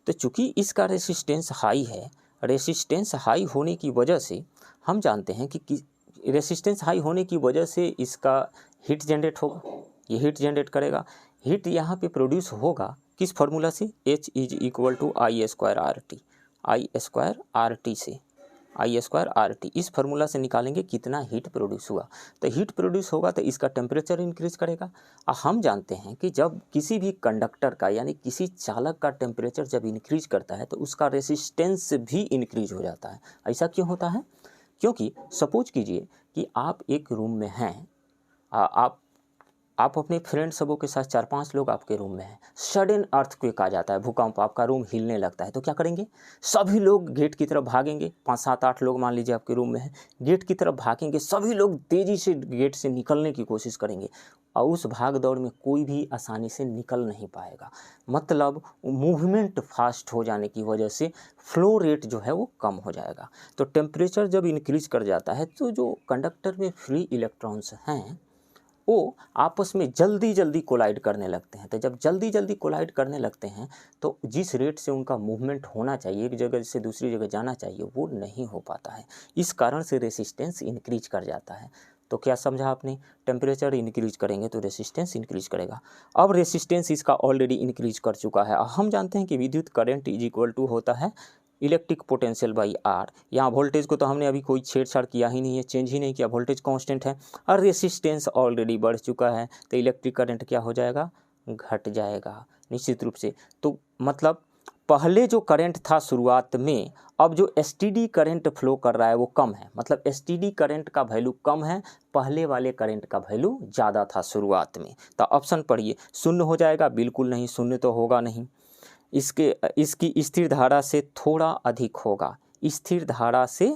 [SPEAKER 1] तो चूंकि इसका रेसिस्टेंस हाई है, रेसिस्टेंस हाई होने की वजह से हम जानते हैं कि रेसिस्टेंस हाई होने की वजह से इसका हीट जनरेट होगा, ये हीट जनरेट करेगा। हीट यहाँ पे प्रोड्यूस होगा किस फार्मूला से? H is equal to I square R T, I square R T से, आई स्क्वायर आर टी, इस फार्मूला से निकालेंगे कितना हीट प्रोड्यूस हुआ। तो हीट प्रोड्यूस होगा तो इसका टेम्परेचर इंक्रीज करेगा। हम जानते हैं कि जब किसी भी कंडक्टर का यानी किसी चालक का टेम्परेचर जब इंक्रीज करता है तो उसका रेसिस्टेंस भी इंक्रीज हो जाता है। ऐसा क्यों होता है? क्योंकि सपोज कीजिए कि आप एक रूम में हैं, आप अपने फ्रेंड सबों के साथ 4-5 लोग आपके रूम में हैं, सडन अर्थक्वेक आ जाता है, भूकंप, आपका रूम हिलने लगता है, तो क्या करेंगे? सभी लोग गेट की तरफ भागेंगे। 5-7-8 लोग मान लीजिए आपके रूम में हैं, गेट की तरफ भागेंगे, सभी लोग तेज़ी से गेट से निकलने की कोशिश करेंगे, और उस भाग दौड़ में कोई भी आसानी से निकल नहीं पाएगा। मतलब मूवमेंट फास्ट हो जाने की वजह से फ्लो रेट जो है वो कम हो जाएगा। तो टेम्परेचर जब इंक्रीज कर जाता है तो जो कंडक्टर में फ्री इलेक्ट्रॉन्स हैं वो आपस में जल्दी जल्दी कोलाइड करने लगते हैं। तो जब जल्दी जल्दी कोलाइड करने लगते हैं तो जिस रेट से उनका मूवमेंट होना चाहिए, एक जगह से दूसरी जगह जाना चाहिए, वो नहीं हो पाता है। इस कारण से रेसिस्टेंस इंक्रीज कर जाता है। तो क्या समझा आपने? टेम्परेचर इंक्रीज करेंगे तो रेसिस्टेंस इंक्रीज करेगा। अब रेसिस्टेंस इसका ऑलरेडी इंक्रीज कर चुका है। हम जानते हैं कि विद्युत करंट इज इक्वल टू होता है इलेक्ट्रिक पोटेंशियल बाई आर। यहाँ वोल्टेज को तो हमने अभी कोई छेड़छाड़ किया ही नहीं है, चेंज ही नहीं किया, वोल्टेज कांस्टेंट है, और रेसिस्टेंस ऑलरेडी बढ़ चुका है, तो इलेक्ट्रिक करंट क्या हो जाएगा? घट जाएगा निश्चित रूप से। तो मतलब पहले जो करंट था शुरुआत में, अब जो एसटीडी करंट फ्लो कर रहा है वो कम है, मतलब एसटीडी करंट का वैल्यू कम है, पहले वाले करंट का वैल्यू ज़्यादा था शुरुआत में। तो ऑप्शन पढ़िए, शून्य हो जाएगा? बिल्कुल नहीं, शून्य तो होगा नहीं। इसकी स्थिर धारा से थोड़ा अधिक होगा, स्थिर धारा से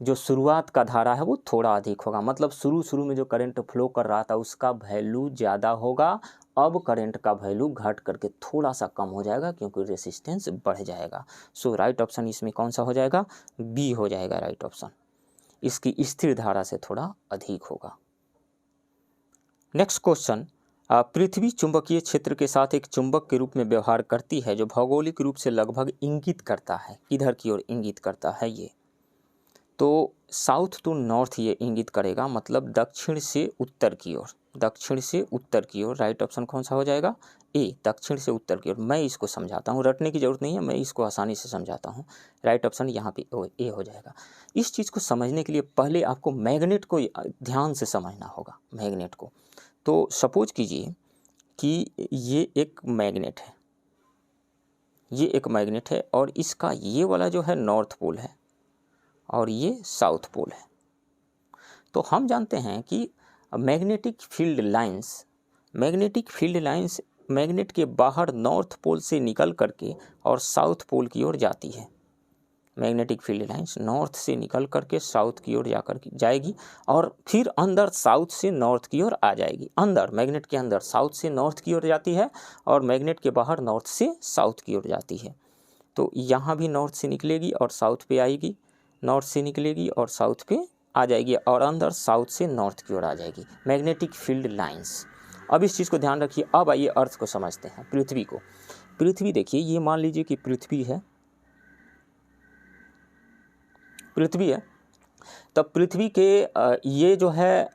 [SPEAKER 1] जो शुरुआत का धारा है वो थोड़ा अधिक होगा, मतलब शुरू में जो करंट फ्लो कर रहा था उसका वैल्यू ज़्यादा होगा, अब करंट का वैल्यू घट करके थोड़ा सा कम हो जाएगा क्योंकि रेसिस्टेंस बढ़ जाएगा। सो राइट ऑप्शन इसमें कौन सा हो जाएगा? बी हो जाएगा राइट ऑप्शन, इसकी स्थिर धारा से थोड़ा अधिक होगा। नेक्स्ट क्वेश्चन, पृथ्वी चुंबकीय क्षेत्र के साथ एक चुंबक के रूप में व्यवहार करती है जो भौगोलिक रूप से लगभग इंगित करता है, किधर की ओर इंगित करता है? ये तो साउथ टू नॉर्थ ये इंगित करेगा, मतलब दक्षिण से उत्तर की ओर, दक्षिण से उत्तर की ओर। राइट ऑप्शन कौन सा हो जाएगा? ए, दक्षिण से उत्तर की ओर। मैं इसको समझाता हूँ, रटने की जरूरत नहीं है, मैं इसको आसानी से समझाता हूँ। राइट ऑप्शन यहाँ पे ए हो जाएगा। इस चीज़ को समझने के लिए पहले आपको मैग्नेट को ध्यान से समझना होगा, मैग्नेट को। तो सपोज कीजिए कि ये एक मैग्नेट है, ये एक मैग्नेट है, और इसका ये वाला जो है नॉर्थ पोल है और ये साउथ पोल है। तो हम जानते हैं कि मैग्नेटिक फील्ड लाइंस मैग्नेट के बाहर नॉर्थ पोल से निकल करके और साउथ पोल की ओर जाती है। मैग्नेटिक फील्ड लाइंस नॉर्थ से निकल करके साउथ की ओर जाकर जाएगी और फिर अंदर साउथ से नॉर्थ की ओर आ जाएगी। अंदर मैग्नेट के अंदर साउथ से नॉर्थ की ओर जाती है और मैग्नेट के बाहर नॉर्थ से साउथ की ओर जाती है। तो यहाँ भी नॉर्थ से निकलेगी और साउथ पे आएगी, नॉर्थ से निकलेगी और साउथ पे आ जाएगी और अंदर साउथ से नॉर्थ की ओर आ जाएगी, मैग्नेटिक फील्ड लाइंस। अब इस चीज़ को ध्यान रखिए। अब आइए अर्थ को समझते हैं, पृथ्वी को। पृथ्वी देखिए, ये मान लीजिए कि पृथ्वी है, पृथ्वी है, तब पृथ्वी के ये जो है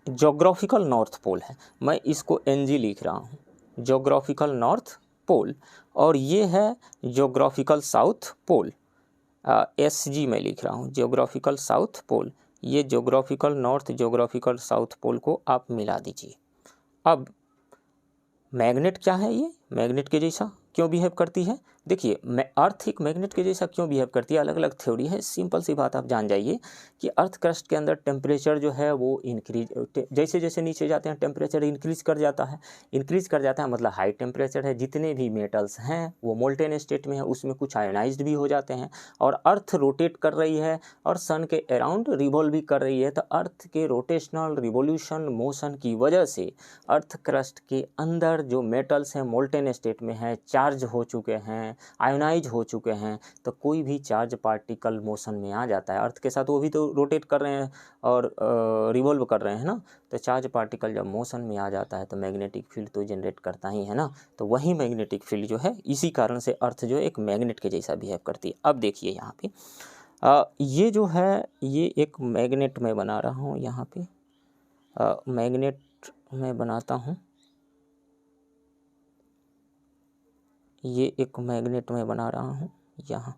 [SPEAKER 1] जोग्राफिकल नॉर्थ पोल है, मैं इसको NG लिख रहा हूँ, जोग्राफिकल नॉर्थ पोल, और ये है जोग्राफिकल साउथ पोल, SG मैं लिख रहा हूँ, जोग्राफिकल साउथ पोल। ये geographical north geographical south pole को आप मिला दीजिए। अब मैग्नेट क्या है, ये मैग्नेट के जैसा क्यों बिहेव करती है? देखिए, अर्थ एक मैग्नेट के जैसा क्यों बिहेव करती है, अलग अलग थ्योरी है। सिंपल सी बात आप जान जाइए कि अर्थ क्रस्ट के अंदर टेम्परेचर जो है वो इंक्रीज, जैसे जैसे नीचे जाते हैं टेम्परेचर इंक्रीज कर जाता है। इंक्रीज कर जाता है मतलब हाई टेम्परेचर है, जितने भी मेटल्स हैं वो मोल्टेन स्टेट में है, उसमें कुछ आयोनाइज्ड भी हो जाते हैं। और अर्थ रोटेट कर रही है और सन के अराउंड रिवॉल्व भी कर रही है, तो अर्थ के रोटेशनल रिवोल्यूशन मोशन की वजह से अर्थ क्रस्ट के अंदर जो मेटल्स हैं मोल्टेन स्टेट में हैं, चार्ज हो चुके हैं, आयोनाइज हो चुके हैं, तो कोई भी चार्ज पार्टिकल मोशन में आ जाता है। अर्थ के साथ वो भी तो रोटेट कर रहे हैं और रिवॉल्व कर रहे हैं ना, तो चार्ज पार्टिकल जब मोशन में आ जाता है तो मैग्नेटिक फील्ड तो जनरेट करता ही है ना। तो वही मैग्नेटिक फील्ड जो है, इसी कारण से अर्थ जो एक मैग्नेट के जैसा बिहेव करती है। अब देखिए यहाँ पे ये जो है, ये एक मैग्नेट मैं बना रहा हूँ, यहाँ पे मैग्नेट मैं बनाता हूँ, ये एक मैग्नेट मैं बना रहा हूँ यहाँ।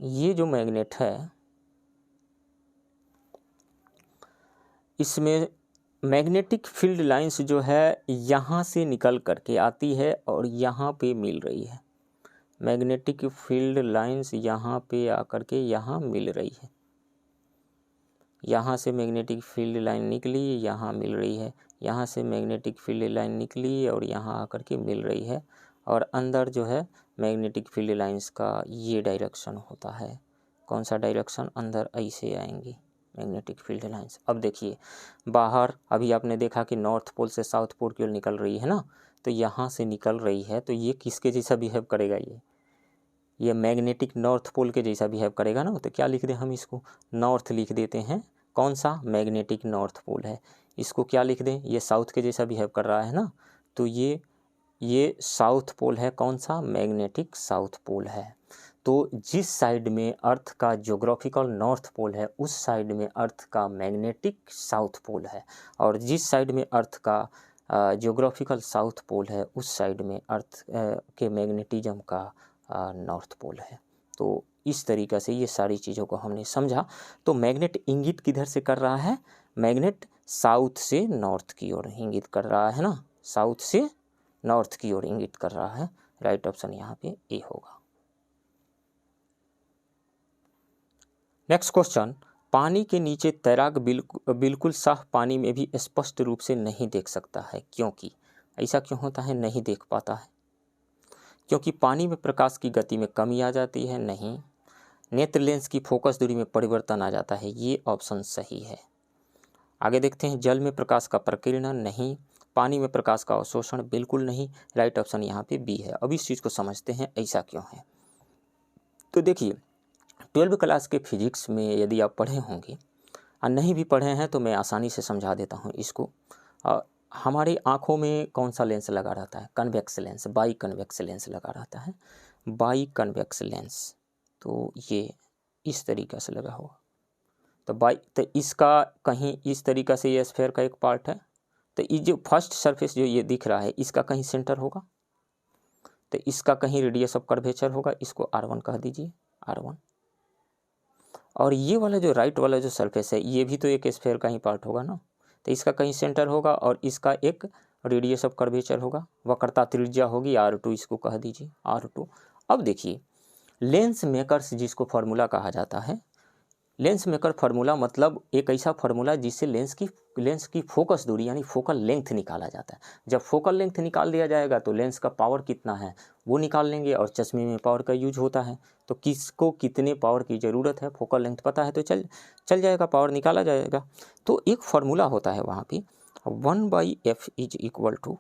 [SPEAKER 1] ये जो मैग्नेट है, इसमें मैग्नेटिक फील्ड लाइंस जो है यहाँ से निकल करके आती है और यहाँ पे मिल रही है। मैग्नेटिक फील्ड लाइंस यहाँ पे आकर के यहाँ मिल रही है। यहाँ से मैग्नेटिक फील्ड लाइन निकली, यहाँ मिल रही है। यहाँ से मैग्नेटिक फील्ड लाइन निकली और यहाँ आकर के मिल रही है। और अंदर जो है मैग्नेटिक फील्ड लाइंस का ये डायरेक्शन होता है। कौन सा डायरेक्शन? अंदर ऐसे आएंगी मैग्नेटिक फील्ड लाइंस। अब देखिए, बाहर अभी आपने देखा कि नॉर्थ पोल से साउथ पोल की ओर निकल रही है ना, तो यहाँ से निकल रही है, तो ये किसके जैसा बिहेव करेगा? ये मैग्नेटिक नॉर्थ पोल के जैसा बिहेव करेगा ना। तो क्या लिख दें हम इसको? नॉर्थ लिख देते हैं। कौन सा? मैग्नेटिक नॉर्थ पोल है। इसको क्या लिख दें? ये साउथ के जैसा बिहेव कर रहा है ना, तो ये साउथ पोल है। कौन सा? मैग्नेटिक साउथ पोल है। तो जिस साइड में अर्थ का ज्योग्राफिकल नॉर्थ पोल है, उस साइड में अर्थ का मैग्नेटिक साउथ पोल है, और जिस साइड में अर्थ का ज्योग्राफिकल साउथ पोल है, उस साइड में अर्थ के मैग्नेटिज्म का नॉर्थ पोल है। तो इस तरीक़े से ये सारी चीज़ों को हमने समझा। तो मैग्नेट इंगित किधर से कर रहा है? मैग्नेट साउथ से नॉर्थ की ओर इंगित कर रहा है ना, साउथ से नॉर्थ की ओर इंगित कर रहा है। राइट ऑप्शन यहाँ पे ए होगा। नेक्स्ट क्वेश्चन, पानी के नीचे तैराक बिल्कुल साफ पानी में भी स्पष्ट रूप से नहीं देख सकता है, क्योंकि ऐसा क्यों होता है? नहीं देख पाता है क्योंकि पानी में प्रकाश की गति में कमी आ जाती है? नहीं। नेत्र लेंस की फोकस दूरी में परिवर्तन आ जाता है? ये ऑप्शन सही है। आगे देखते हैं, जल में प्रकाश का प्रकीर्णन? नहीं। पानी में प्रकाश का अवशोषण? बिल्कुल नहीं। राइट ऑप्शन यहाँ पे बी है। अब इस चीज़ को समझते हैं ऐसा क्यों है। तो देखिए, 12वीं क्लास के फिजिक्स में यदि आप पढ़े होंगे और नहीं भी पढ़े हैं तो मैं आसानी से समझा देता हूँ इसको। हमारी आँखों में कौन सा लेंस लगा रहता है? Convex lens, by convex lens लगा रहता है, बाई कन्वेक्स लेंस। तो ये इस तरीक़े से लगा हुआ, तो इसका कहीं इस तरीक़े से ये स्फेयर का एक पार्ट है, तो ये जो फर्स्ट सरफेस जो ये दिख रहा है, इसका कहीं सेंटर होगा, तो इसका कहीं रेडियस ऑफ कर्वेचर होगा, इसको R1 कह दीजिए, R1। और ये वाला जो राइट वाला जो सरफेस है, ये भी तो एक स्फेयर का ही पार्ट होगा ना, तो इसका कहीं सेंटर होगा और इसका एक रेडियस ऑफ कर्वेचर होगा, वक्रता त्रिज्या होगी R2, इसको कह दीजिए R2। अब देखिए, लेंस मेकर्स जिसको फार्मूला कहा जाता है, लेंस मेकर फार्मूला मतलब एक ऐसा फार्मूला जिससे लेंस की फोकस दूरी यानी फोकल लेंथ निकाला जाता है। जब फोकल लेंथ निकाल दिया जाएगा तो लेंस का पावर कितना है वो निकाल लेंगे, और चश्मे में पावर का यूज होता है तो किसको कितने पावर की ज़रूरत है, फोकल लेंथ पता है तो चल जाएगा, पावर निकाला जाएगा। तो एक फार्मूला होता है वहाँ पे 1/f is equal to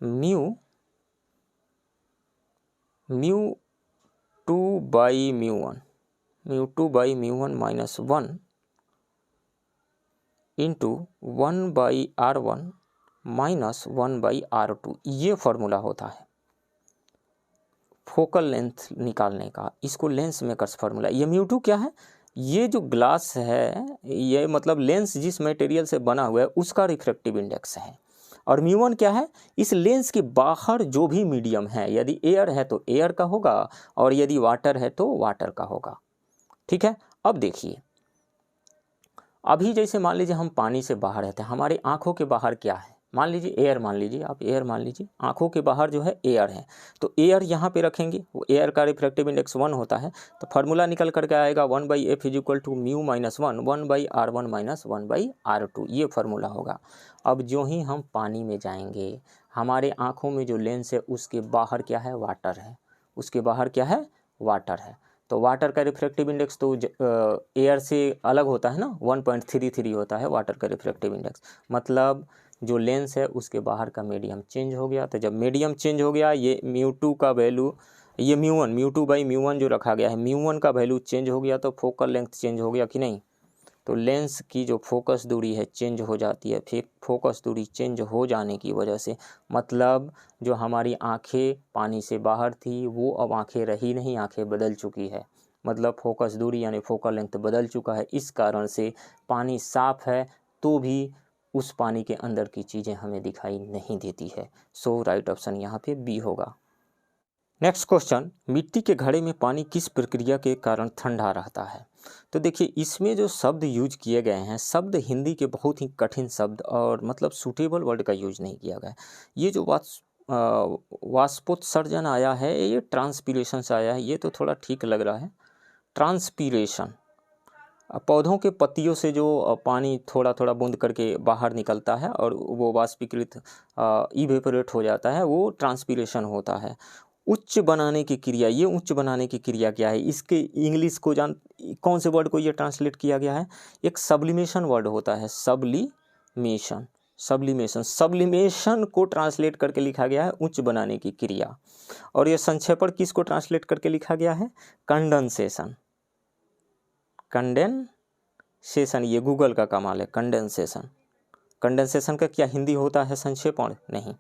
[SPEAKER 1] mu 2/μ1 minus 1 into 1/r1 minus 1/r2। ये फार्मूला होता है फोकल लेंथ निकालने का, इसको लेंस मेकर्स फार्मूला। ये μ2 क्या है, ये जो ग्लास है ये मतलब लेंस जिस मटेरियल से बना हुआ है उसका रिफ्रैक्टिव इंडेक्स है। और μ1 क्या है, इस लेंस के बाहर जो भी मीडियम है, यदि एयर है तो एयर का होगा और यदि वाटर है तो वाटर का होगा। ठीक है, अब देखिए अभी जैसे मान लीजिए हम पानी से बाहर रहते हैं, हमारे आंखों के बाहर क्या है, मान लीजिए एयर, मान लीजिए आप एयर मान लीजिए, आंखों के बाहर जो है एयर है, तो एयर यहाँ पे रखेंगे, वो एयर का रिफ्रैक्टिव इंडेक्स 1 होता है, तो फार्मूला निकल करके आएगा 1/f is equal to mu minus 1 1/r1 minus 1/r2, ये फार्मूला होगा। अब जो ही हम पानी में जाएंगे, हमारे आँखों में जो लेंस है उसके बाहर क्या है, वाटर है, उसके बाहर क्या है, वाटर है। तो वाटर का रिफ्रैक्टिव इंडेक्स तो एयर से अलग होता है ना, 1.33 होता है वाटर का रिफ्रैक्टिव इंडेक्स। मतलब जो लेंस है उसके बाहर का मीडियम चेंज हो गया, तो जब मीडियम चेंज हो गया, ये μ2 का वैल्यू, ये μ2/μ1 जो रखा गया है, μ1 का वैल्यू चेंज हो गया तो फोकल लेंथ चेंज हो गया कि नहीं। तो लेंस की जो फोकस दूरी है चेंज हो जाती है, फिर फोकस दूरी चेंज हो जाने की वजह से मतलब जो हमारी आंखें पानी से बाहर थी वो अब आंखें रही नहीं, आंखें बदल चुकी है, मतलब फोकस दूरी यानी फोकल लेंथ बदल चुका है। इस कारण से पानी साफ है तो भी उस पानी के अंदर की चीज़ें हमें दिखाई नहीं देती है। सो राइट ऑप्शन यहाँ पे बी होगा। नेक्स्ट क्वेश्चन, मिट्टी के घड़े में पानी किस प्रक्रिया के कारण ठंडा रहता है। तो देखिए इसमें जो शब्द यूज किए गए हैं, शब्द हिंदी के बहुत ही कठिन शब्द और मतलब सूटेबल वर्ड का यूज नहीं किया गया। ये जो वाष्पोत्सर्जन आया है ये ट्रांसपीरेशन से आया है, ये तो थोड़ा ठीक लग रहा है। ट्रांसपीरेशन पौधों के पत्तियों से जो पानी थोड़ा थोड़ा बूंद करके बाहर निकलता है और वो वाष्पीकृत इवेपोरेट हो जाता है, वो ट्रांसपीरेशन होता है। उच्च बनाने की क्रिया, ये उच्च बनाने की क्रिया क्या है, इसके इंग्लिश को कौन से वर्ड को ये ट्रांसलेट किया गया है, एक सब्लिमेशन वर्ड होता है, सब्लिमेशन को ट्रांसलेट करके लिखा गया है उच्च बनाने की क्रिया। और ये संक्षेपण किसको ट्रांसलेट करके लिखा गया है, कंडेंसेशन। ये गूगल का कमाल है, कंडेंसेशन का क्या हिंदी होता है संक्षेपण, नहीं।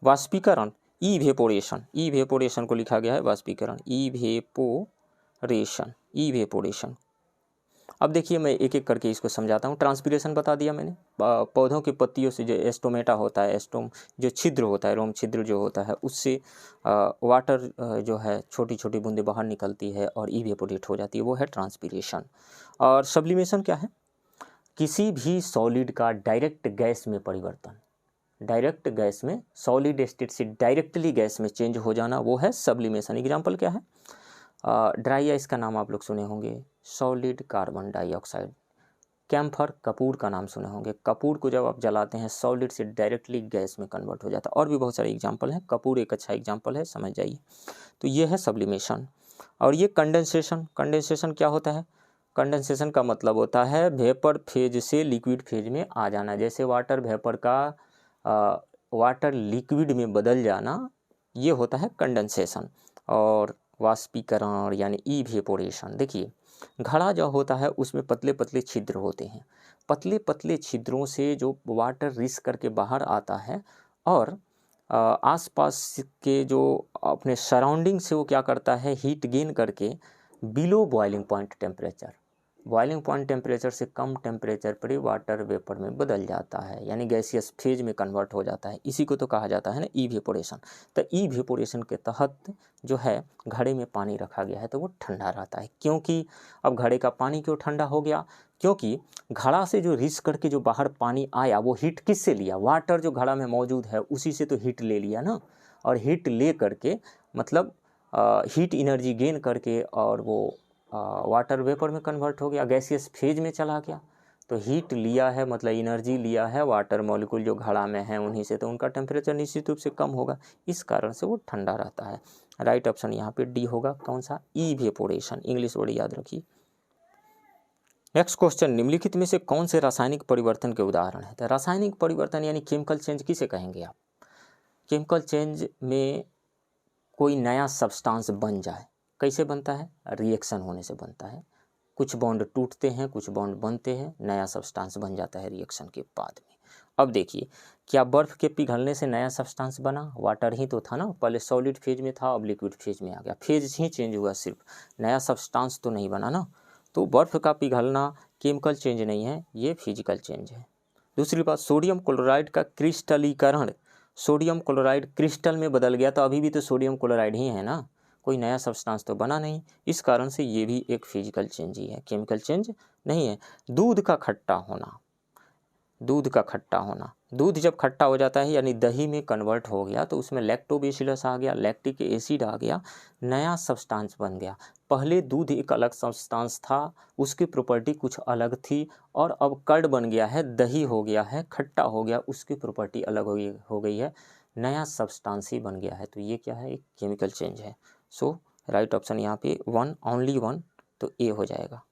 [SPEAKER 1] वाष्पीकरण, इवेपोरेशन को लिखा गया है वाष्पीकरण, इवेपोरेशन। अब देखिए मैं एक एक करके इसको समझाता हूँ। ट्रांसपीरेशन बता दिया मैंने, पौधों की पत्तियों से जो एस्टोमेटा होता है, जो छिद्र होता है, रोम छिद्र जो होता है, उससे वाटर जो है छोटी छोटी बूंदें बाहर निकलती है और इवेपोरेट हो जाती है, वो है ट्रांसपीरेशन। और सब्लिमेशन क्या है, किसी भी सॉलिड का डायरेक्ट गैस में परिवर्तन, डायरेक्ट गैस में, सॉलिड स्टेट से डायरेक्टली गैस में चेंज हो जाना, वो है सब्लिमेशन। एग्जाम्पल क्या है, ड्राई आइस का नाम आप लोग सुने होंगे, सॉलिड कार्बन डाइऑक्साइड। कैम्फर, कपूर का नाम सुने होंगे, कपूर को जब आप जलाते हैं सॉलिड से डायरेक्टली गैस में कन्वर्ट हो जाता है। और भी बहुत सारे एग्जाम्पल हैं, कपूर एक अच्छा एग्जाम्पल है, समझ जाइए। तो ये है सब्लिमेशन। और ये कंडेंसेशन क्या होता है, कंडेंसेशन का मतलब होता है वेपर फेज से लिक्विड फेज में आ जाना, जैसे वाटर वेपर का वाटर लिक्विड में बदल जाना, ये होता है कंडेंसेशन। और वाष्पीकरण यानी इवेपोरेशन, देखिए घड़ा जो होता है उसमें पतले पतले छिद्र होते हैं, पतले पतले छिद्रों से जो वाटर रिस करके बाहर आता है और आसपास के जो अपने सराउंडिंग से वो क्या करता है, हीट गेन करके बिलो बॉइलिंग पॉइंट टेम्परेचर से कम टेम्परेचर पर ही वाटर वेपर में बदल जाता है, यानी गैसियस फेज में कन्वर्ट हो जाता है। इसी को तो कहा जाता है ना इवेपोरेशन। तो इवेपोरेशन के तहत जो है घड़े में पानी रखा गया है तो वो ठंडा रहता है। क्योंकि अब घड़े का पानी क्यों ठंडा हो गया, क्योंकि घड़ा से जो रिस करके जो बाहर पानी आया वो हीट किससे लिया, वाटर जो घड़ा में मौजूद है उसी से तो हीट ले लिया ना, और हीट ले करके मतलब हीट एनर्जी गेन करके और वो वाटर वेपर में कन्वर्ट हो गया, गैसियस फेज में चला गया। तो हीट लिया है मतलब एनर्जी लिया है वाटर मॉलिक्यूल जो घड़ा में है उन्हीं से, तो उनका टेम्परेचर निश्चित रूप से कम होगा, इस कारण से वो ठंडा रहता है। राइट ऑप्शन यहाँ पे डी होगा, कौन सा, इवेपोरेशन। इंग्लिश वर्ड याद रखिए। नेक्स्ट क्वेश्चन, निम्नलिखित में से कौन से रासायनिक परिवर्तन के उदाहरण है। तो रासायनिक परिवर्तन यानी केमिकल चेंज किसे कहेंगे आप। केमिकल चेंज में कोई नया सब्सटेंस बन जाए, कैसे बनता है, रिएक्शन होने से बनता है। कुछ बॉन्ड टूटते हैं, कुछ बॉन्ड बनते हैं, नया सब्सटेंस बन जाता है रिएक्शन के बाद में। अब देखिए, क्या बर्फ़ के पिघलने से नया सब्सटेंस बना, वाटर ही तो था ना, पहले सॉलिड फेज में था अब लिक्विड फेज में आ गया, फेज ही चेंज हुआ, सिर्फ नया सब्सटेंस तो नहीं बना ना। तो बर्फ़ का पिघलना केमिकल चेंज नहीं है, ये फिजिकल चेंज है। दूसरी बात, सोडियम क्लोराइड का क्रिस्टलीकरण, सोडियम क्लोराइड क्रिस्टल में बदल गया, तो अभी भी तो सोडियम क्लोराइड ही है ना, कोई नया सब्सटेंस तो बना नहीं, इस कारण से ये भी एक फिजिकल चेंज ही है, केमिकल चेंज नहीं है। दूध का खट्टा होना, दूध का खट्टा होना, दूध जब खट्टा हो जाता है यानी दही में कन्वर्ट हो गया तो उसमें लैक्टोबैसिलस आ गया, लैक्टिक एसिड आ गया, नया सब्सटेंस बन गया। पहले दूध एक अलग सब्सटेंस था, उसकी प्रॉपर्टी कुछ अलग थी, और अब कर्ड बन गया है, दही हो गया है, खट्टा हो गया, उसकी प्रॉपर्टी अलग हो गई है, नया सब्सटेंस ही बन गया है। तो ये क्या है, एक केमिकल चेंज है। सो राइट ऑप्शन यहाँ पे वन, ओनली वन, तो ए हो जाएगा।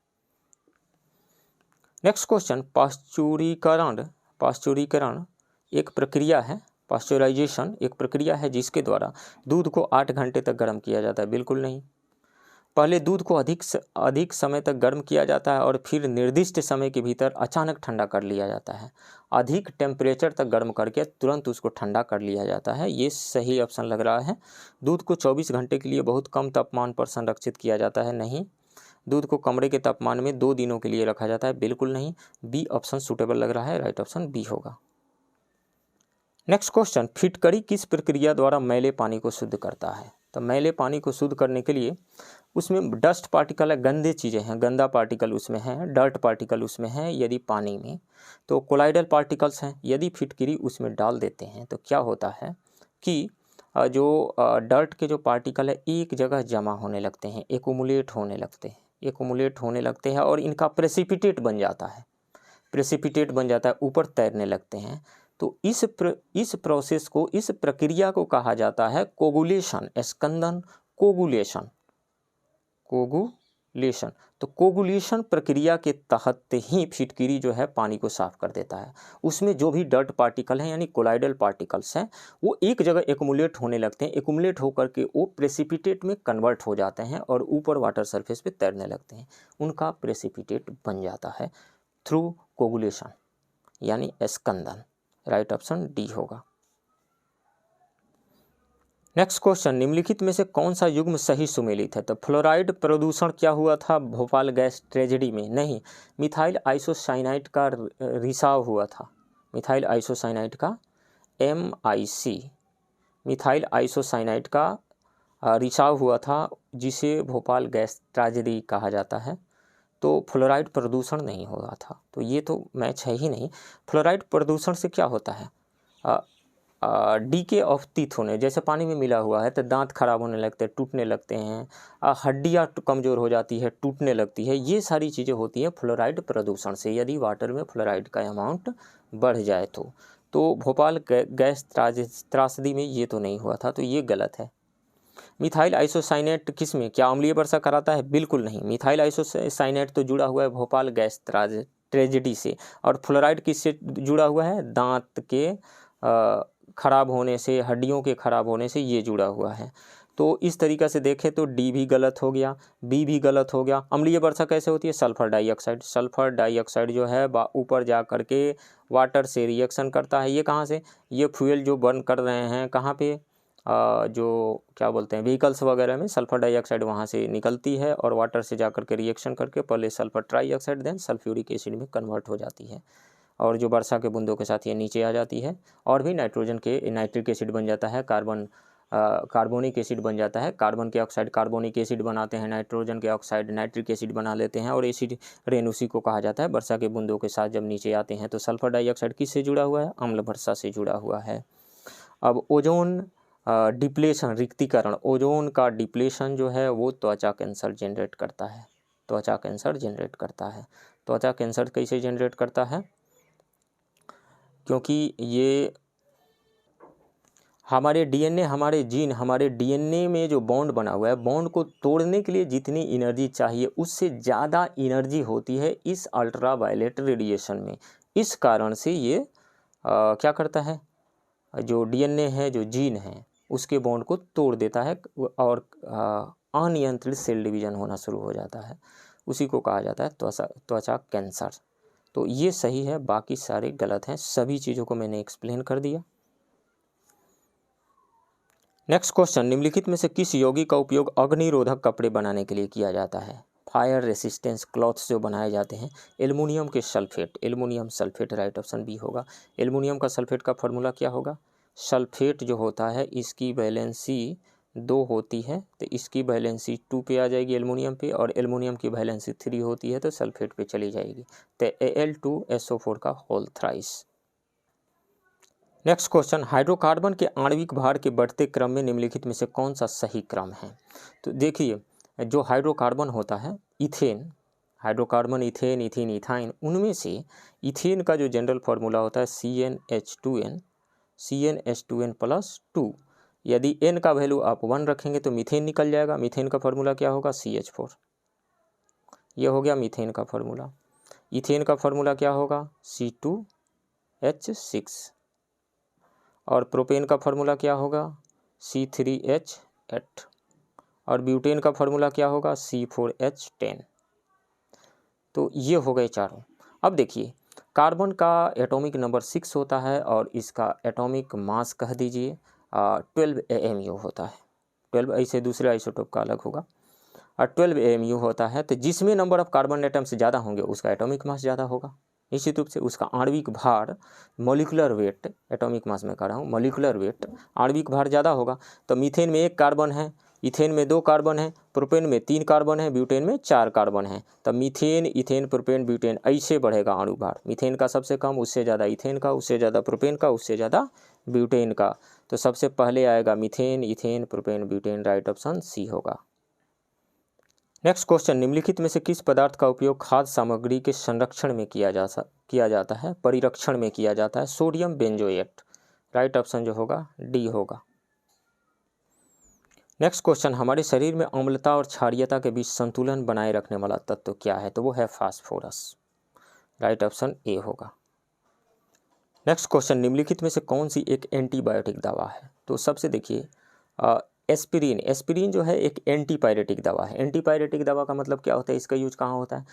[SPEAKER 1] नेक्स्ट क्वेश्चन, पाश्चुरीकरण, पाश्चुरीकरण एक प्रक्रिया है, पाश्चराइजेशन एक प्रक्रिया है जिसके द्वारा दूध को 8 घंटे तक गर्म किया जाता है। बिल्कुल नहीं, पहले दूध को अधिक समय तक गर्म किया जाता है और फिर निर्दिष्ट समय के भीतर अचानक ठंडा कर लिया जाता है। अधिक टेम्परेचर तक गर्म करके तुरंत उसको ठंडा कर लिया जाता है, ये सही ऑप्शन लग रहा है। दूध को 24 घंटे के लिए बहुत कम तापमान पर संरक्षित किया जाता है, नहीं। दूध को कमरे के तापमान में 2 दिनों के लिए रखा जाता है, बिल्कुल नहीं। बी ऑप्शन सूटेबल लग रहा है, राइट ऑप्शन बी होगा। नेक्स्ट क्वेश्चन, फिटकरी किस प्रक्रिया द्वारा मैले पानी को शुद्ध करता है। तो मैले पानी को शुद्ध करने के लिए उसमें डस्ट पार्टिकल है, गंदे चीज़ें हैं, गंदा पार्टिकल उसमें है, डर्ट पार्टिकल उसमें है, यदि पानी में तो कोलाइडल पार्टिकल्स हैं। यदि फिटकरी उसमें डाल देते हैं तो क्या होता है कि जो डर्ट के जो पार्टिकल है एक जगह जमा होने लगते हैं, एक्युमुलेट होने लगते हैं, एक्युमुलेट होने लगते हैं और इनका प्रेसिपिटेट बन जाता है, प्रेसिपिटेट बन जाता है, ऊपर तैरने लगते हैं। तो इस प्रोसेस को, इस प्रक्रिया को कहा जाता है कोगुलेशन, स्कंदन, कोगुलेशन, कोगुलेशन। तो कोगुलेशन प्रक्रिया के तहत ही फिटकरी जो है पानी को साफ कर देता है। उसमें जो भी डर्ट पार्टिकल हैं यानी कोलाइडल पार्टिकल्स हैं वो एक जगह एक्युमुलेट होने लगते हैं, एक्युमुलेट होकर के वो प्रेसिपिटेट में कन्वर्ट हो जाते हैं और ऊपर वाटर सरफेस पे तैरने लगते हैं, उनका प्रेसिपिटेट बन जाता है थ्रू कोगुलेशन यानी स्कंदन। राइट ऑप्शन डी होगा। नेक्स्ट क्वेश्चन, निम्नलिखित में से कौन सा युग्म सही सुमेलित है। तो फ्लोराइड प्रदूषण क्या हुआ था भोपाल गैस ट्रेजेडी में, नहीं। मिथाइल आइसोसाइनाइड का रिसाव हुआ था, मिथाइल आइसोसाइनाइड का MIC, मिथाइल आइसोसाइनाइड का रिसाव हुआ था जिसे भोपाल गैस ट्रेजेडी कहा जाता है। तो फ्लोराइड प्रदूषण नहीं हुआ था, तो ये तो मैच है ही नहीं। फ्लोराइड प्रदूषण से क्या होता है, डीके ऑफ टीथ होने, जैसे पानी में मिला हुआ है तो दांत खराब होने लगते हैं, टूटने लगते हैं, हड्डियाँ कमज़ोर हो जाती है, टूटने लगती है, ये सारी चीज़ें होती हैं फ्लोराइड प्रदूषण से, यदि वाटर में फ्लोराइड का अमाउंट बढ़ जाए तो भोपाल गैस त्रासदी में ये तो नहीं हुआ था, तो ये गलत है। मिथाइल आइसोसाइनेट किस में, क्या अम्लीय वर्षा कराता है, बिल्कुल नहीं। मिथाइल आइसोसाइनेट तो जुड़ा हुआ है भोपाल गैस ट्रेजेडी से, और फ्लोराइड किससे जुड़ा हुआ है, दांत के खराब होने से, हड्डियों के खराब होने से ये जुड़ा हुआ है। तो इस तरीक़े से देखें तो डी भी गलत हो गया, बी भी गलत हो गया। अम्लीय वर्षा कैसे होती है, सल्फर डाइऑक्साइड, सल्फर डाइऑक्साइड जो है ऊपर जा कर के वाटर से रिएक्शन करता है। ये कहाँ से, ये फ्यूल जो बर्न कर रहे हैं कहाँ पे, जो क्या बोलते हैं व्हीकल्स वगैरह में, सल्फर डाइऑक्साइड वहाँ से निकलती है और वाटर से जा कर के रिएक्शन करके पहले sulphur trioxide then sulphuric acid में कन्वर्ट हो जाती है, और जो वर्षा के बूंदों के साथ ये नीचे आ जाती है, और भी नाइट्रिक एसिड बन जाता है, कार्बोनिक एसिड बन जाता है, कार्बन के ऑक्साइड कार्बोनिक एसिड बनाते हैं, नाइट्रोजन के ऑक्साइड नाइट्रिक एसिड बना लेते हैं, और एसिड रेन उसी को कहा जाता है। वर्षा के बूंदों के साथ जब नीचे आते हैं तो सल्फर डाइऑक्साइड किससे जुड़ा हुआ है, अम्ल वर्षा से जुड़ा हुआ है। अब ओजोन डिप्लेशन, रिक्तीकरण, ओजोन का डिप्लेशन जो है वो त्वचा कैंसर जनरेट करता है, त्वचा कैंसर जनरेट करता है। त्वचा कैंसर कैसे जनरेट करता है? क्योंकि ये हमारे डीएनए, हमारे जीन, हमारे डीएनए में जो बॉन्ड बना हुआ है, बॉन्ड को तोड़ने के लिए जितनी एनर्जी चाहिए उससे ज़्यादा एनर्जी होती है इस अल्ट्रावायलेट रेडिएशन में। इस कारण से ये क्या करता है, जो डीएनए है, जो जीन है, उसके बॉन्ड को तोड़ देता है और अनियंत्रित सेल डिवीजन होना शुरू हो जाता है। उसी को कहा जाता है त्वचा कैंसर। तो ये सही है, बाकी सारे गलत हैं। सभी चीज़ों को मैंने एक्सप्लेन कर दिया। नेक्स्ट क्वेश्चन, निम्नलिखित में से किस यौगिक का उपयोग अग्निरोधक कपड़े बनाने के लिए किया जाता है? फायर रेसिस्टेंस क्लॉथ्स जो बनाए जाते हैं। एल्युमिनियम के sulphate, aluminium sulphate, right option B होगा। एल्युमिनियम का सल्फेट का फॉर्मूला क्या होगा? सल्फेट जो होता है इसकी वैलेंसी 2 होती है, तो इसकी वैलेंसी 2 पे आ जाएगी एल्युमिनियम पे, और एल्युमिनियम की वैलेंसी 3 होती है तो सल्फेट पे चली जाएगी, तो Al2SO4 का whole thrice. Next question, hydrocarbon के आणविक भार के बढ़ते क्रम में निम्नलिखित में से कौन सा सही क्रम है? तो देखिए, जो हाइड्रोकार्बन होता है, ethane, hydrocarbon ethane, ethene, ethyne, उनमें से इथेन का जो जनरल फार्मूला होता है CnH2n+2। यदि n का वैल्यू आप 1 रखेंगे तो मीथेन निकल जाएगा। मीथेन का फार्मूला क्या होगा? CH4। ये हो गया मीथेन का फार्मूला। इथेन का फार्मूला क्या होगा? C2H6। और प्रोपेन का फार्मूला क्या होगा? C3H8। और ब्यूटेन का फार्मूला क्या होगा? C4H10। तो ये हो गए चारों। अब देखिए, कार्बन का एटॉमिक नंबर 6 होता है और इसका एटॉमिक मास कह दीजिए 12 AMU होता है। 12 ऐसे दूसरे आइसोटोप का अलग होगा, और 12 AMU होता है। तो जिसमें नंबर ऑफ कार्बन एटम्स ज़्यादा होंगे उसका एटॉमिक मास ज़्यादा होगा, निश्चित रूप से उसका आणविक भार, मॉलिक्यूलर वेट, एटॉमिक मास में कह रहा हूँ, मॉलिक्यूलर वेट, आणविक भार ज़्यादा होगा। तो मीथेन में 1 कार्बन है, इथेन में 2 कार्बन है, प्रोपेन में 3 कार्बन है, ब्यूटेन में 4 कार्बन है। तब मीथेन, इथेन, प्रोपेन, ब्यूटेन ऐसे बढ़ेगा आणविक भार। मीथेन का सबसे कम, उससे ज़्यादा इथेन का, उससे ज़्यादा प्रोपेन का, उससे ज़्यादा ब्यूटेन का। तो सबसे पहले आएगा methane, ethane, propane, butane, right option C होगा। नेक्स्ट क्वेश्चन, निम्नलिखित में से किस पदार्थ का उपयोग खाद्य सामग्री के संरक्षण में किया जाता है, परिरक्षण में किया जाता है? सोडियम बेंजोएट, राइट ऑप्शन जो होगा डी होगा। नेक्स्ट क्वेश्चन, हमारे शरीर में अम्लता और क्षारीयता के बीच संतुलन बनाए रखने वाला तत्व क्या है? तो वो है फास्फोरस, राइट ऑप्शन ए होगा। नेक्स्ट क्वेश्चन, निम्नलिखित में से कौन सी एक एंटीबायोटिक दवा है? तो सबसे देखिए, एस्पिरिन, एस्पिरिन जो है एक एंटीपायरेटिक दवा है। एंटीपायरेटिक दवा का मतलब क्या होता है? इसका यूज कहाँ होता है?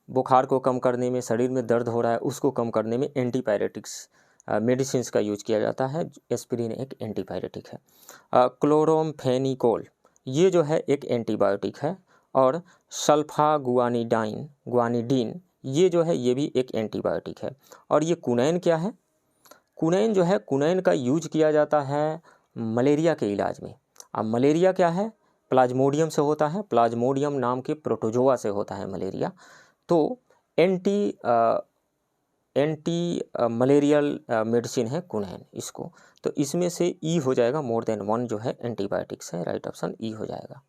[SPEAKER 1] बुखार को कम करने में, शरीर में दर्द हो रहा है उसको कम करने में एंटीपायरेटिक्स मेडिसिन का यूज किया जाता है। एस्पिरिन एक एंटीपायरेटिक है। क्लोरोम्फेनिकोल ये जो है एक एंटीबायोटिक है, और गुआनिडीन ये जो है ये भी एक एंटीबायोटिक है। और ये कुनैन क्या है? कुनैन जो है, कुनैन का यूज किया जाता है मलेरिया के इलाज में। अब मलेरिया क्या है? प्लाज्मोडियम से होता है, प्लाज्मोडियम नाम के प्रोटोजोआ से होता है मलेरिया। तो एंटी मलेरियल मेडिसिन है कुनैन इसको। तो इसमें से ई हो जाएगा, मोर देन 1 जो है एंटीबायोटिक्स है, राइट ऑप्शन ई हो जाएगा।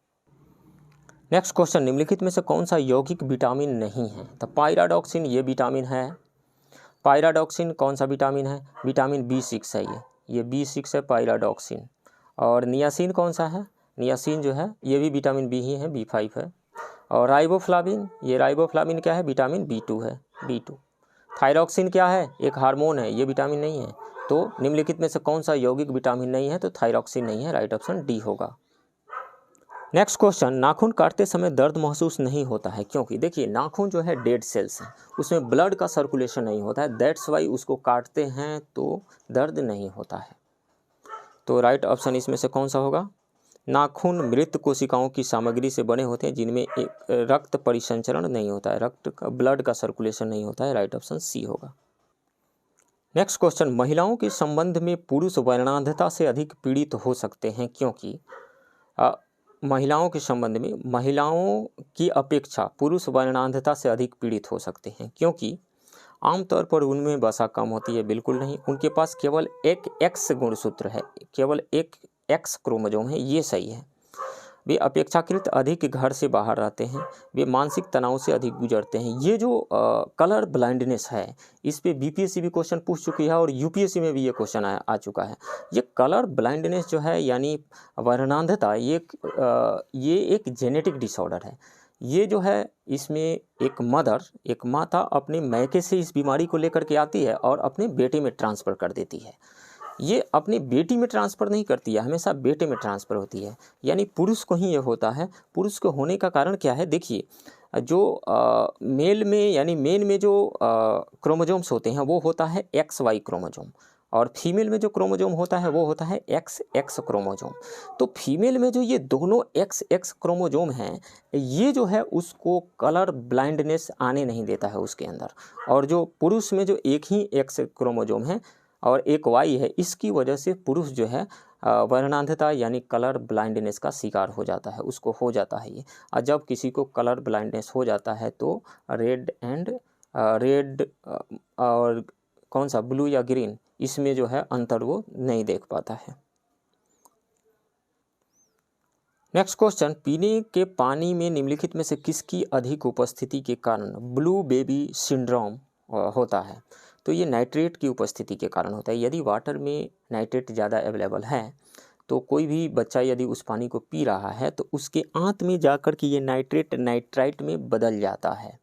[SPEAKER 1] नेक्स्ट क्वेश्चन, निम्नलिखित में से कौन सा यौगिक विटामिन नहीं है? तो पायराडॉक्सिन ये विटामिन है। पायराडॉक्सिन कौन सा विटामिन है? विटामिन B6 है ये B6 है पायराडॉक्सिन। और नियासिन कौन सा है? नियासिन जो है ये भी विटामिन बी ही है, B5 है। और राइबोफ्लाविन, ये राइबोफ्लाविन क्या है? विटामिन B2 है, B2। थायरॉक्सिन क्या है? एक हार्मोन है, ये विटामिन नहीं है। तो निम्नलिखित में से कौन सा यौगिक विटामिन नहीं है? तो थायरॉक्सिन नहीं है, राइट ऑप्शन डी होगा। नेक्स्ट क्वेश्चन, नाखून काटते समय दर्द महसूस नहीं होता है क्योंकि? देखिए, नाखून जो है डेड सेल्स हैं, उसमें ब्लड का सर्कुलेशन नहीं होता है, दैट्स वाई उसको काटते हैं तो दर्द नहीं होता है। तो राइट ऑप्शन इसमें से कौन सा होगा? नाखून मृत कोशिकाओं की सामग्री से बने होते हैं जिनमें एक रक्त परिसंचरण नहीं होता है, ब्लड का सर्कुलेशन नहीं होता है, राइट ऑप्शन सी होगा। नेक्स्ट क्वेश्चन, महिलाओं के संबंध में पुरुष वर्णांधता से अधिक पीड़ित हो सकते हैं क्योंकि? महिलाओं के संबंध में महिलाओं की अपेक्षा पुरुष वर्णांधता से अधिक पीड़ित हो सकते हैं क्योंकि आमतौर पर उनमें वसा कम होती है। बिल्कुल नहीं, उनके पास केवल एक एक्स गुणसूत्र है, केवल एक एक्स क्रोमोसोम है, ये सही है। वे अपेक्षाकृत अधिक घर से बाहर रहते हैं, वे मानसिक तनाव से अधिक गुजरते हैं। ये जो कलर ब्लाइंडनेस है, इस पे बीपीएससी भी क्वेश्चन पूछ चुकी है और यूपीएससी में भी ये क्वेश्चन आ चुका है। ये कलर ब्लाइंडनेस जो है यानी वर्णांधता, ये एक जेनेटिक डिसऑर्डर है। ये जो है इसमें एक माता अपने मैके से इस बीमारी को लेकर के आती है और अपने बेटे में ट्रांसफ़र कर देती है। ये अपनी बेटी में ट्रांसफ़र नहीं करती है, हमेशा बेटे में ट्रांसफ़र होती है, यानी पुरुष को ही ये होता है। पुरुष को होने का कारण क्या है, देखिए जो मेल में यानी मेन में जो क्रोमोजोम्स होते हैं वो होता है XY क्रोमोजोम, और फीमेल में जो क्रोमोजोम होता है वो होता है XX क्रोमोजोम। तो फीमेल में जो ये दोनों XX क्रोमोजोम हैं, ये जो है उसको कलर ब्लाइंडनेस आने नहीं देता है उसके अंदर, और जो पुरुष में जो एक ही X क्रोमोजोम है और एक Y है, इसकी वजह से पुरुष जो है वर्णांधता यानी कलर ब्लाइंडनेस का शिकार हो जाता है, उसको हो जाता है ये। और जब किसी को कलर ब्लाइंडनेस हो जाता है तो रेड और कौन सा ब्लू या ग्रीन, इसमें जो है अंतर वो नहीं देख पाता है। नेक्स्ट क्वेश्चन, पीने के पानी में निम्नलिखित में से किसकी अधिक उपस्थिति के कारण ब्लू बेबी सिंड्रोम होता है? तो ये नाइट्रेट की उपस्थिति के कारण होता है। यदि वाटर में नाइट्रेट ज़्यादा अवेलेबल है तो कोई भी बच्चा यदि उस पानी को पी रहा है तो उसके आंत में जाकर के ये नाइट्रेट नाइट्राइट में बदल जाता है,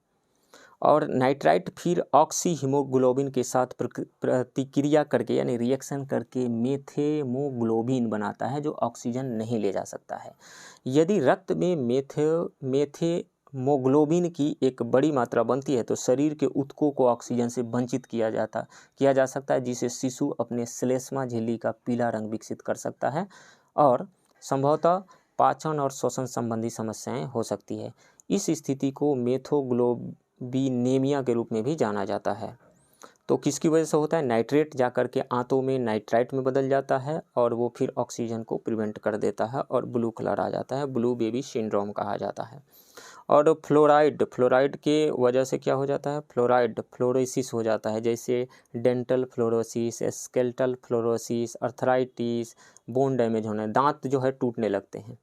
[SPEAKER 1] और नाइट्राइट फिर ऑक्सी हीमोग्लोबिन के साथ प्रतिक्रिया करके यानी रिएक्शन करके मेथेमोग्लोबिन बनाता है जो ऑक्सीजन नहीं ले जा सकता है। यदि रक्त में मेथेमोग्लोबिन की एक बड़ी मात्रा बनती है तो शरीर के ऊतकों को ऑक्सीजन से वंचित किया जा सकता है, जिसे शिशु अपने श्लेष्मा झिल्ली का पीला रंग विकसित कर सकता है और संभवतः पाचन और श्वसन संबंधी समस्याएं हो सकती है। इस स्थिति को मेथोग्लोबिनेमिया के रूप में भी जाना जाता है। तो किसकी वजह से होता है? नाइट्रेट जाकर के आंतों में नाइट्राइट में बदल जाता है और वो फिर ऑक्सीजन को प्रिवेंट कर देता है और ब्लू कलर आ जाता है, ब्लू बेबी सिंड्रोम कहा जाता है। और फ्लोराइड के वजह से क्या हो जाता है? फ्लोरोसिस हो जाता है, जैसे dental fluorosis, skeletal fluorosis, arthritis, bone damage होना, दांत जो है टूटने लगते हैं,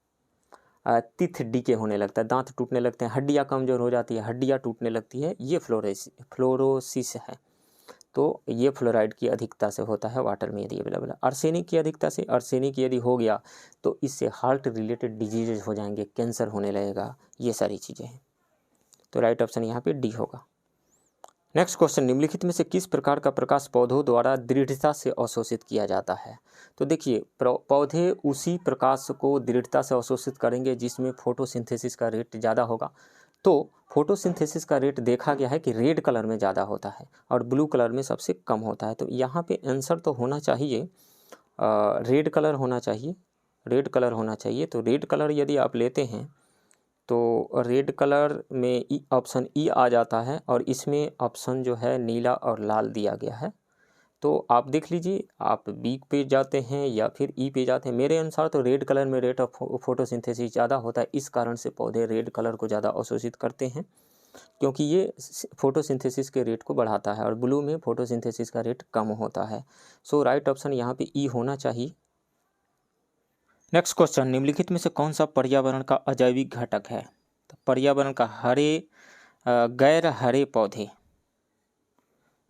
[SPEAKER 1] टीथ डीके होने लगता है, दांत टूटने लगते हैं, हड्डियाँ कमज़ोर हो जाती है, हड्डियाँ टूटने लगती है, ये फ्लोरोसिस है। तो ये फ्लोराइड की अधिकता से होता है वाटर में यदि अवेलेबल है। आर्सेनिक की अधिकता से, आर्सेनिक यदि हो गया तो इससे हार्ट रिलेटेड डिजीजेज हो जाएंगे, कैंसर होने लगेगा, ये सारी चीज़ें हैं। तो राइट ऑप्शन यहाँ पे डी होगा। नेक्स्ट क्वेश्चन, निम्नलिखित में से किस प्रकार का प्रकाश पौधों द्वारा दृढ़ता से अवशोषित किया जाता है? तो देखिए पौधे उसी प्रकाश को दृढ़ता से अवशोषित करेंगे जिसमें फोटोसिंथेसिस का रेट ज़्यादा होगा। तो फोटोसिंथेसिस का रेट देखा गया है कि रेड कलर में ज़्यादा होता है और ब्लू कलर में सबसे कम होता है। तो यहाँ पे आंसर तो होना चाहिए रेड कलर होना चाहिए। तो रेड कलर यदि आप लेते हैं तो रेड कलर में ऑप्शन ई आ जाता है और इसमें ऑप्शन जो है नीला और लाल दिया गया है। तो आप देख लीजिए, आप बी पे जाते हैं या फिर ई पे जाते हैं। मेरे अनुसार तो रेड कलर में रेट ऑफ फोटोसिंथेसिस ज़्यादा होता है, इस कारण से पौधे रेड कलर को ज़्यादा अवशोषित करते हैं क्योंकि ये फोटोसिंथेसिस के रेट को बढ़ाता है, और ब्लू में फोटोसिंथेसिस का रेट कम होता है। सो राइट ऑप्शन यहाँ पे ई होना चाहिए। नेक्स्ट क्वेश्चन, निम्नलिखित में से कौन सा पर्यावरण का अजैविक घटक है? तो पर्यावरण का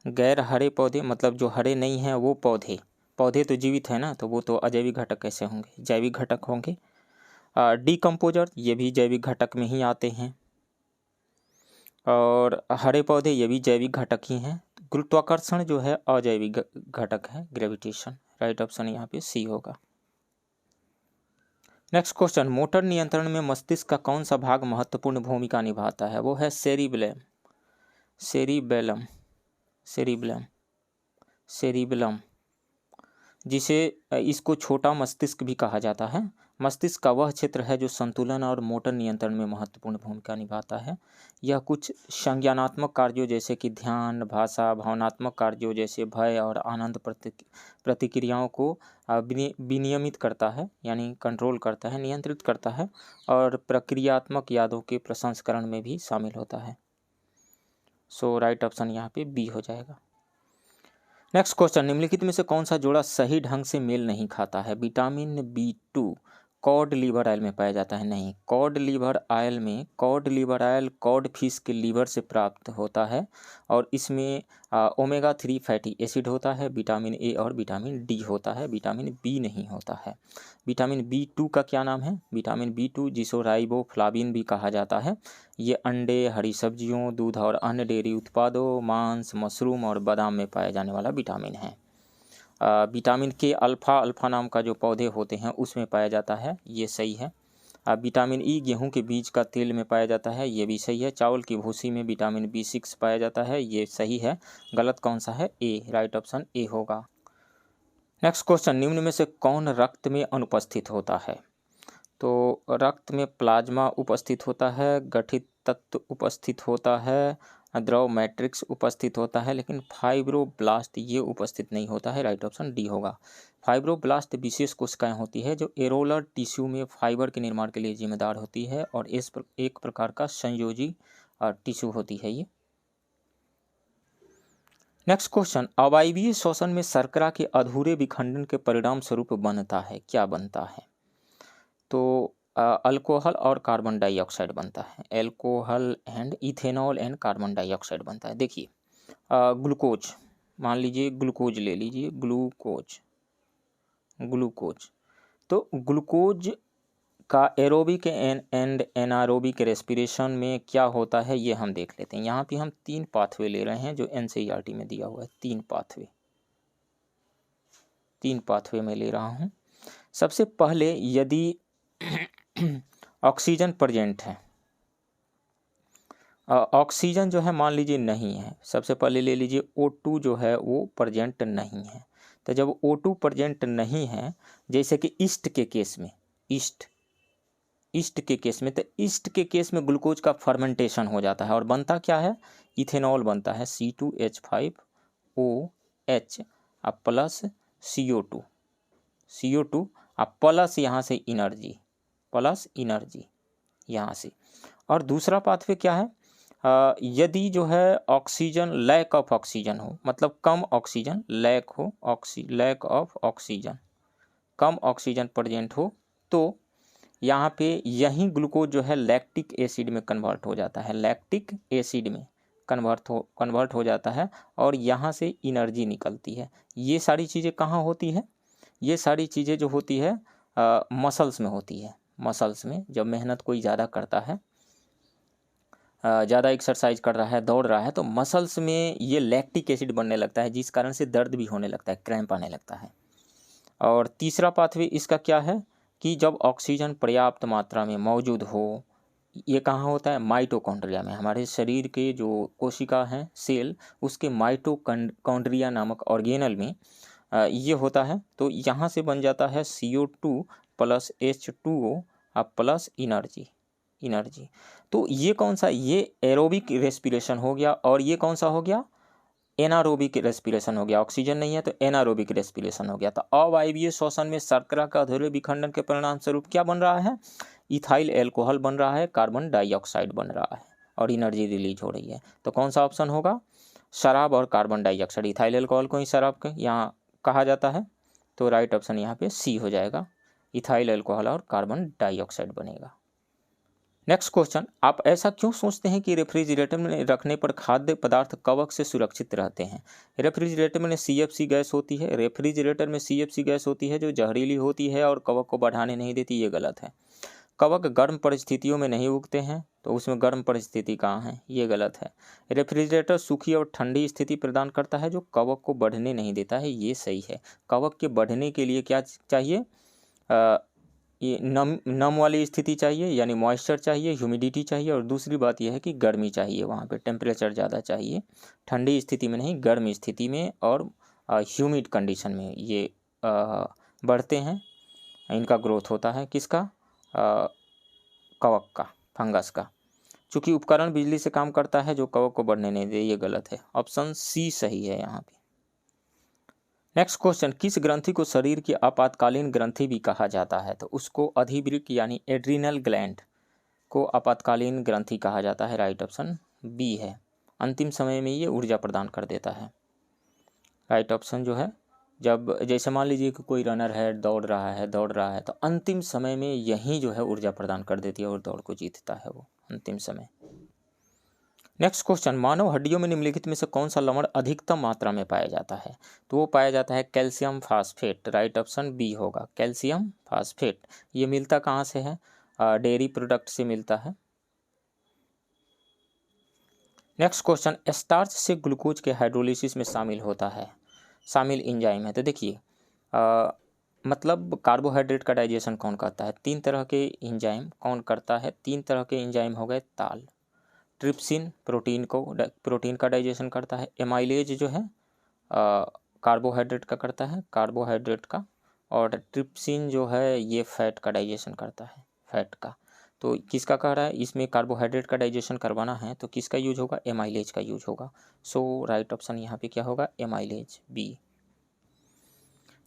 [SPEAKER 1] गैर हरे पौधे मतलब जो हरे नहीं हैं वो पौधे तो जीवित है ना, तो वो तो अजैविक घटक कैसे होंगे? जैविक घटक होंगे। डीकम्पोजर ये भी जैविक घटक में ही आते हैं, और हरे पौधे ये भी जैविक घटक ही हैं। गुरुत्वाकर्षण जो है अजैविक घटक है, ग्रेविटेशन। राइट ऑप्शन यहाँ पे सी होगा। नेक्स्ट क्वेश्चन, मोटर नियंत्रण में मस्तिष्क का कौन सा भाग महत्वपूर्ण भूमिका निभाता है? वो है सेरिबेलम, जिसे इसको छोटा मस्तिष्क भी कहा जाता है। मस्तिष्क का वह क्षेत्र है जो संतुलन और मोटर नियंत्रण में महत्वपूर्ण भूमिका निभाता है। यह कुछ संज्ञानात्मक कार्यों जैसे कि ध्यान, भाषा, भावनात्मक कार्यों जैसे भय और आनंद प्रतिक्रियाओं को विनियमित करता है, यानी कंट्रोल करता है, नियंत्रित करता है, और प्रक्रियात्मक यादों के प्रसंस्करण में भी शामिल होता है। सो राइट ऑप्शन यहाँ पे बी हो जाएगा। नेक्स्ट क्वेश्चन, निम्नलिखित में से कौन सा जोड़ा सही ढंग से मेल नहीं खाता है? Vitamin B2 cod liver oil में पाया जाता है? नहीं, cod liver oil code fish के लीवर से प्राप्त होता है और इसमें ओमेगा 3 फैटी एसिड होता है, विटामिन ए और विटामिन डी होता है, विटामिन बी नहीं होता है। विटामिन B2 का क्या नाम है? विटामिन B2 जिसको राइबोफ्लाविन भी कहा जाता है। ये अंडे, हरी सब्जियों, दूध और अन्य डेयरी उत्पादों, मांस, मशरूम और बादाम में पाया जाने वाला विटामिन है। विटामिन के अल्फ़ा नाम का जो पौधे होते हैं उसमें पाया जाता है, ये सही है। विटामिन ई गेहूं के बीज का तेल में पाया जाता है, ये भी सही है। चावल की भूसी में विटामिन B6 पाया जाता है, ये सही है। गलत कौन सा है? ए, राइट ऑप्शन ए होगा। नेक्स्ट क्वेश्चन, निम्न में से कौन रक्त में अनुपस्थित होता है? तो रक्त में प्लाज्मा उपस्थित होता है, गठित तत्व उपस्थित होता है, द्रव मैट्रिक्स उपस्थित होता है, लेकिन फाइब्रोब्लास्ट ये उपस्थित नहीं होता है, राइट ऑप्शन डी होगा। फाइब्रोब्लास्ट विशेष कोशिकाएं होती है जो एरोलर टिश्यू में फाइबर के निर्माण के लिए जिम्मेदार होती है और एक प्रकार का संयोजी टिश्यू होती है ये। नेक्स्ट क्वेश्चन, अवायवीय श्वसन में शर्करा के अधूरे विखंडन के परिणाम स्वरूप बनता है, क्या बनता है? तो अल्कोहल और कार्बन डाइऑक्साइड बनता है, alcohol and ethanol and carbon dioxide बनता है। देखिए ग्लूकोज, मान लीजिए ग्लूकोज ले लीजिए, ग्लूकोज तो ग्लूकोज का एरोबिक एंड एनारोबिक रेस्पिरेशन में क्या होता है ये हम देख लेते हैं। यहाँ पे हम 3 पाथवे ले रहे हैं जो NCERT में दिया हुआ है, 3 पाथवे में ले रहा हूँ। सबसे पहले यदि ऑक्सीजन प्रेजेंट है, ऑक्सीजन जो है मान लीजिए नहीं है, सबसे पहले ले लीजिए O2 जो है वो प्रेजेंट नहीं है। तो जब O2 प्रेजेंट नहीं है, जैसे कि ईस्ट के केस में, ईस्ट के केस में ग्लूकोज का फर्मेंटेशन हो जाता है और बनता क्या है? इथेनॉल बनता है, C2H5OH प्लस CO2 प्लस यहाँ से इनर्जी, यहाँ से। और दूसरा पाथवे क्या है? यदि जो है ऑक्सीजन, लैक ऑफ ऑक्सीजन हो, मतलब कम ऑक्सीजन, लैक ऑफ ऑक्सीजन, कम ऑक्सीजन प्रेजेंट हो, तो यहाँ पे यही ग्लूकोज जो है लैक्टिक एसिड में कन्वर्ट हो जाता है, कन्वर्ट हो जाता है और यहाँ से एनर्जी निकलती है। ये सारी चीज़ें कहाँ होती है? ये सारी चीज़ें जो होती है मसल्स में होती है। मसल्स में जब मेहनत कोई ज़्यादा करता है, ज़्यादा एक्सरसाइज कर रहा है, दौड़ रहा है, तो मसल्स में ये लैक्टिक एसिड बनने लगता है, जिस कारण से दर्द भी होने लगता है, क्रैम्प आने लगता है। और तीसरा पाथवे इसका क्या है कि जब ऑक्सीजन पर्याप्त मात्रा में मौजूद हो, ये कहाँ होता है? माइटोकॉन्ड्रिया में। हमारे शरीर के जो कोशिका हैं, सेल, उसके माइटोकॉन्ड्रिया नामक ऑर्गेनल में ये होता है। तो यहाँ से बन जाता है CO2 plus H2O plus energy. तो ये कौन सा? ये एरोबिक रेस्पिरेशन हो गया और ये कौन सा हो गया? एनारोबिक रेस्पिरेशन हो गया। ऑक्सीजन नहीं है तो एनारोबिक रेस्पिरेशन हो गया। तो अवायवीय श्वसन में शर्करा का अधूरे विखंडन के परिणाम स्वरूप क्या बन रहा है? इथाइल एल्कोहल बन रहा है, कार्बन डाइऑक्साइड बन रहा है और एनर्जी रिलीज हो रही है। तो कौन सा ऑप्शन होगा? शराब और कार्बन डाइऑक्साइड। इथाइल एल्कोहल को ही शराब के यहाँ कहा जाता है, तो राइट ऑप्शन यहाँ पे सी हो जाएगा, इथाइल एल्कोहल और कार्बन डाइऑक्साइड बनेगा। नेक्स्ट क्वेश्चन, आप ऐसा क्यों सोचते हैं कि रेफ्रिजरेटर में रखने पर खाद्य पदार्थ कवक से सुरक्षित रहते हैं? रेफ्रिजरेटर में CFC गैस होती है, गैस होती है जो जहरीली होती है और कवक को बढ़ाने नहीं देती, ये गलत है। कवक गर्म परिस्थितियों में नहीं उगते हैं, तो उसमें गर्म परिस्थिति कहाँ है? ये गलत है। रेफ्रिजरेटर सूखी और ठंडी स्थिति प्रदान करता है जो कवक को बढ़ने नहीं देता है, ये सही है। कवक के बढ़ने के लिए क्या चाहिए? ये नम वाली स्थिति चाहिए, यानी मॉइस्चर चाहिए, ह्यूमिडिटी चाहिए, और दूसरी बात यह है कि गर्मी चाहिए, वहाँ पे टेम्परेचर ज़्यादा चाहिए। ठंडी स्थिति में नहीं, गर्म स्थिति में और ह्यूमिड कंडीशन में ये बढ़ते हैं, इनका ग्रोथ होता है। किसका? कवक का, फंगस का। चूँकि उपकरण बिजली से काम करता है जो कवक को बढ़ने नहीं दे, ये गलत है। ऑप्शन सी सही है यहाँ पे। नेक्स्ट क्वेश्चन, किस ग्रंथि को शरीर की आपातकालीन ग्रंथि भी कहा जाता है? तो उसको अधिवृक्क यानी एड्रिनल ग्लैंड को आपातकालीन ग्रंथि कहा जाता है, राइट ऑप्शन बी है। अंतिम समय में ये ऊर्जा प्रदान कर देता है। राइट ऑप्शन जो है, जब जैसे मान लीजिए कि कोई रनर है, दौड़ रहा है, तो अंतिम समय में यही जो है ऊर्जा प्रदान कर देती है और दौड़ को जीतता है वो अंतिम समय। नेक्स्ट क्वेश्चन, मानव हड्डियों में निम्नलिखित में से कौन सा लवण अधिकतम मात्रा में पाया जाता है? तो वो पाया जाता है calcium phosphate. Right option B होगा, कैल्शियम फास्फेट। ये मिलता कहाँ से है? डेयरी प्रोडक्ट से मिलता है। नेक्स्ट क्वेश्चन, स्टार्च से ग्लूकोज के हाइड्रोलिसिस में शामिल एंजाइम है। तो देखिए मतलब कार्बोहाइड्रेट का डाइजेशन कौन करता है? 3 तरह के एंजाइम कौन करता है? 3 तरह के एंजाइम हो गए ताल, ट्रिप्सिन प्रोटीन का डाइजेशन करता है, एमाइलेज जो है कार्बोहाइड्रेट का करता है, कार्बोहाइड्रेट का, और ट्रिप्सिन जो है ये फैट का डाइजेशन करता है, फैट का। तो किसका कह रहा है? इसमें कार्बोहाइड्रेट का डाइजेशन करवाना है तो किसका यूज होगा? एमाइलेज का यूज होगा। सो राइट ऑप्शन यहाँ पे क्या होगा? Amylase, B.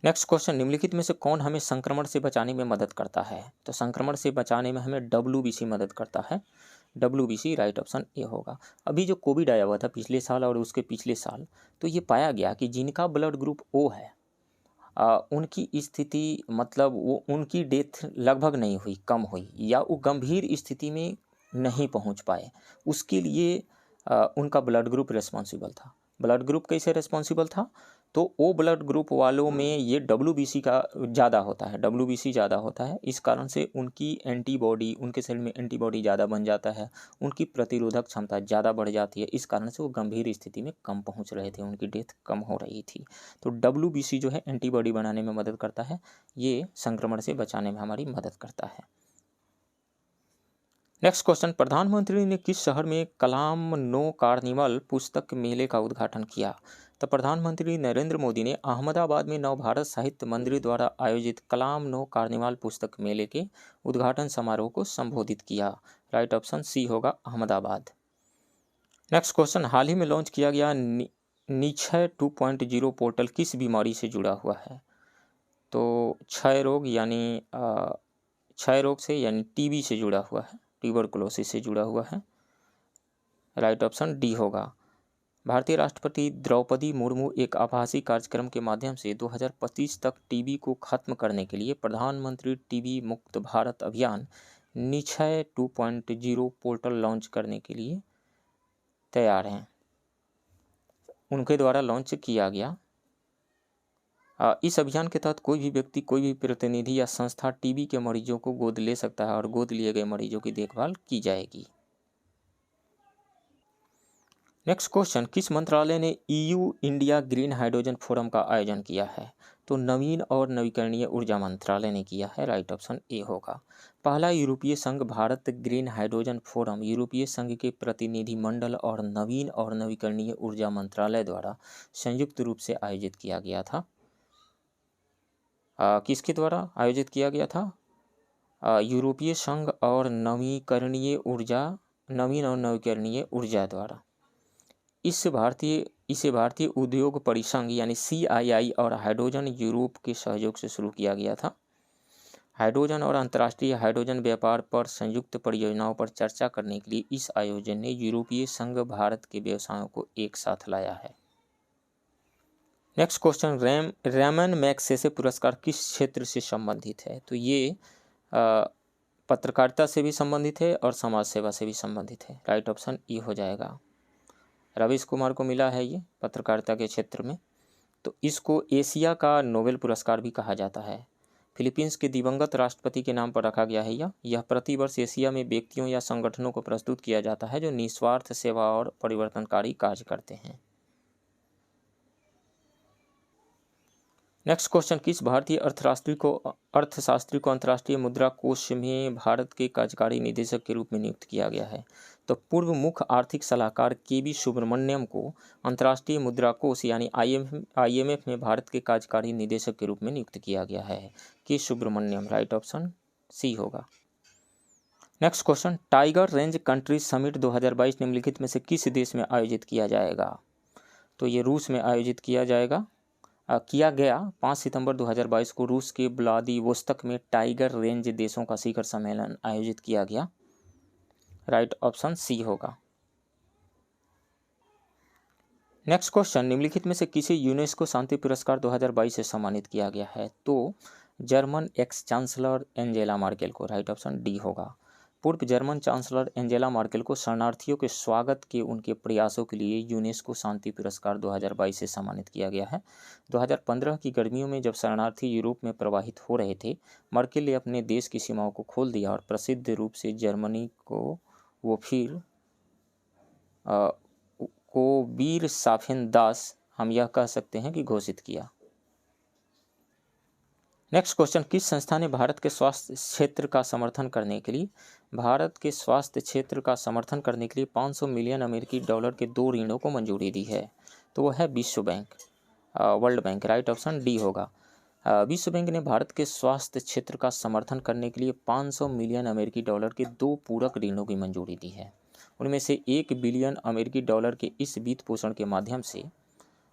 [SPEAKER 1] नेक्स्ट क्वेश्चन, निम्नलिखित में से कौन हमें संक्रमण से बचाने में मदद करता है? तो संक्रमण से बचाने में हमें WBC मदद करता है, WBC। राइट ऑप्शन ए होगा। अभी जो कोविड आया हुआ था पिछले साल और उसके पिछले साल, तो ये पाया गया कि जिनका ब्लड ग्रुप O है उनकी स्थिति मतलब वो उनकी डेथ लगभग नहीं हुई, कम हुई, या वो गंभीर स्थिति में नहीं पहुंच पाए। उसके लिए उनका ब्लड ग्रुप रिस्पॉन्सिबल था। ब्लड ग्रुप कैसे रिस्पॉन्सिबल था? तो ओ ब्लड ग्रुप वालों में ये WBC का ज़्यादा होता है, WBC ज़्यादा होता है। इस कारण से उनकी एंटीबॉडी, उनके सेल में एंटीबॉडी ज़्यादा बन जाता है, उनकी प्रतिरोधक क्षमता ज़्यादा बढ़ जाती है। इस कारण से वो गंभीर स्थिति में कम पहुंच रहे थे, उनकी डेथ कम हो रही थी। तो WBC जो है एंटीबॉडी बनाने में मदद करता है, ये संक्रमण से बचाने में हमारी मदद करता है। नेक्स्ट क्वेश्चन, प्रधानमंत्री ने किस शहर में कलाम नो कार्निवल पुस्तक मेले का उद्घाटन किया? तो प्रधानमंत्री नरेंद्र मोदी ने अहमदाबाद में नवभारत साहित्य मंदिर द्वारा आयोजित कलाम नो कार्निवल पुस्तक मेले के उद्घाटन समारोह को संबोधित किया। राइट ऑप्शन सी होगा, अहमदाबाद। नेक्स्ट क्वेश्चन, हाल ही में लॉन्च किया गया निक्षय 2.0 पोर्टल किस बीमारी से जुड़ा हुआ है? तो क्षय रोग से यानी TB से जुड़ा हुआ है, ट्यूबरकुलोसिस से जुड़ा हुआ है। राइट ऑप्शन डी होगा। भारतीय राष्ट्रपति द्रौपदी मुर्मू एक आभासी कार्यक्रम के माध्यम से 2025 तक TB को खत्म करने के लिए प्रधानमंत्री TB मुक्त भारत अभियान निक्षय 2.0 पोर्टल लॉन्च करने के लिए तैयार हैं। उनके द्वारा लॉन्च किया गया। इस अभियान के तहत कोई भी व्यक्ति, कोई भी प्रतिनिधि या संस्था TB के मरीजों को गोद ले सकता है और गोद लिए गए मरीजों की देखभाल की जाएगी। नेक्स्ट क्वेश्चन, किस मंत्रालय ने EU India green hydrogen forum का आयोजन किया है? तो नवीन और नवीकरणीय ऊर्जा मंत्रालय ने किया है। राइट ऑप्शन ए होगा। पहला यूरोपीय संघ भारत ग्रीन हाइड्रोजन फोरम यूरोपीय संघ के प्रतिनिधि मंडल और नवीन और नवीकरणीय ऊर्जा मंत्रालय द्वारा संयुक्त रूप से आयोजित किया गया था। किसके द्वारा आयोजित किया गया था? यूरोपीय संघ और नवीन और नवीकरणीय ऊर्जा द्वारा। इसे भारतीय उद्योग परिसंघ यानी CII और हाइड्रोजन यूरोप के सहयोग से शुरू किया गया था। हाइड्रोजन और अंतर्राष्ट्रीय हाइड्रोजन व्यापार पर संयुक्त परियोजनाओं पर चर्चा करने के लिए इस आयोजन ने यूरोपीय संघ भारत के व्यवसायों को एक साथ लाया है। नेक्स्ट क्वेश्चन, रैमन मैगसेसे पुरस्कार किस क्षेत्र से संबंधित है? तो ये पत्रकारिता से भी संबंधित है और समाज सेवा से भी संबंधित है। राइट ऑप्शन ई हो जाएगा। रवीश कुमार को मिला है ये पत्रकारिता के क्षेत्र में। तो इसको एशिया का नोबेल पुरस्कार भी कहा जाता है। फिलीपींस के दिवंगत राष्ट्रपति के नाम पर रखा गया है यह प्रतिवर्ष एशिया में व्यक्तियों या संगठनों को प्रस्तुत किया जाता है जो निस्वार्थ सेवा और परिवर्तनकारी कार्य करते हैं। नेक्स्ट क्वेश्चन, किस भारतीय अर्थशास्त्री को अंतर्राष्ट्रीय मुद्रा कोष में भारत के कार्यकारी निदेशक के रूप में नियुक्त किया गया है? तो पूर्व मुख्य आर्थिक सलाहकार KV सुब्रमण्यम को अंतर्राष्ट्रीय मुद्रा कोष यानी IMF में भारत के कार्यकारी निदेशक के रूप में नियुक्त किया गया है। के सुब्रमण्यम। राइट ऑप्शन सी होगा। Next question, tiger range country summit 2022 निम्नलिखित में से किस देश में आयोजित किया जाएगा? तो ये रूस में आयोजित किया गया 5 सितंबर 2022 को रूस के व्लादिवोस्तोक में टाइगर रेंज देशों का शिखर सम्मेलन आयोजित किया गया। राइट ऑप्शन सी होगा। नेक्स्ट क्वेश्चन, निम्नलिखित में से किसे यूनेस्को शांति पुरस्कार 2022 से सम्मानित किया गया है? तो German ex chancellor Angela Merkel को। राइट ऑप्शन डी होगा। पूर्व जर्मन चांसलर एंजेला मार्केल को शरणार्थियों के स्वागत के उनके प्रयासों के लिए यूनेस्को शांति पुरस्कार 2022 से सम्मानित किया गया है। 2015 की गर्मियों में जब शरणार्थी यूरोप में प्रवाहित हो रहे थे, मार्केल ने अपने देश की सीमाओं को खोल दिया और प्रसिद्ध रूप से जर्मनी को वीर साफेन दास, हम यह कह सकते हैं कि घोषित किया। नेक्स्ट क्वेश्चन, किस संस्था ने भारत के स्वास्थ्य क्षेत्र का समर्थन करने के लिए 500 मिलियन अमेरिकी डॉलर के 2 ऋणों को मंजूरी दी है? तो वो है विश्व bank, world bank. Right option D होगा। विश्व बैंक ने भारत के स्वास्थ्य क्षेत्र का समर्थन करने के लिए 500 मिलियन अमेरिकी डॉलर के 2 पूरक ऋणों की मंजूरी दी है। उनमें से 1 बिलियन अमेरिकी डॉलर के इस वित्त पोषण के माध्यम से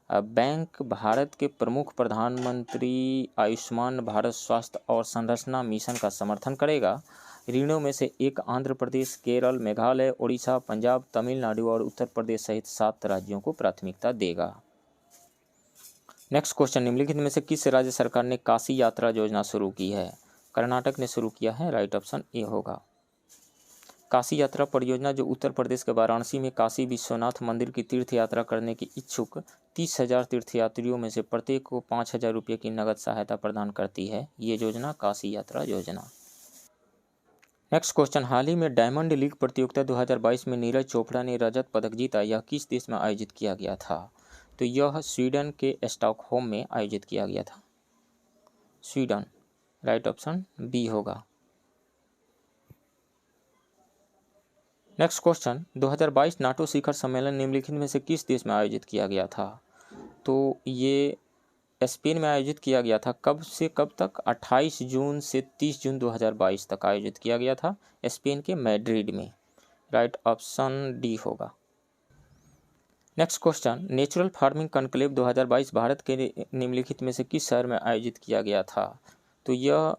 [SPEAKER 1] बैंक भारत के प्रमुख प्रधानमंत्री आयुष्मान भारत स्वास्थ्य और संरचना मिशन का समर्थन करेगा। ऋणों में से 1 आंध्र प्रदेश, केरल, मेघालय, ओडिशा, पंजाब, तमिलनाडु और उत्तर प्रदेश सहित 7 राज्यों को प्राथमिकता देगा। नेक्स्ट क्वेश्चन, निम्नलिखित में से किस राज्य सरकार ने काशी यात्रा योजना शुरू की है? कर्नाटक ने शुरू किया है। राइट ऑप्शन ए होगा। काशी यात्रा परियोजना, जो उत्तर प्रदेश के वाराणसी में काशी विश्वनाथ मंदिर की तीर्थ यात्रा करने के इच्छुक 30,000 तीर्थयात्रियों में से प्रत्येक को 5,000 रुपये की नगद सहायता प्रदान करती है। ये योजना काशी यात्रा योजना। नेक्स्ट क्वेश्चन, हाल ही में डायमंड लीग प्रतियोगिता 2022 में नीरज चोपड़ा ने रजत पदक जीता, यह किस देश में आयोजित किया गया था? तो यह स्वीडन के स्टॉकहोम में आयोजित किया गया था। स्वीडन। राइट ऑप्शन बी होगा। नेक्स्ट क्वेश्चन, 2022 नाटो शिखर सम्मेलन निम्नलिखित में से किस देश में आयोजित किया गया था? तो ये स्पेन में आयोजित किया गया था। कब से कब तक? 28 जून से 30 जून 2022 तक आयोजित किया गया था, स्पेन के मैड्रिड में। राइट ऑप्शन डी होगा। Next question, natural farming conclave 2022 Bharat के निम्नलिखित में से किस शहर में आयोजित किया गया था? तो यह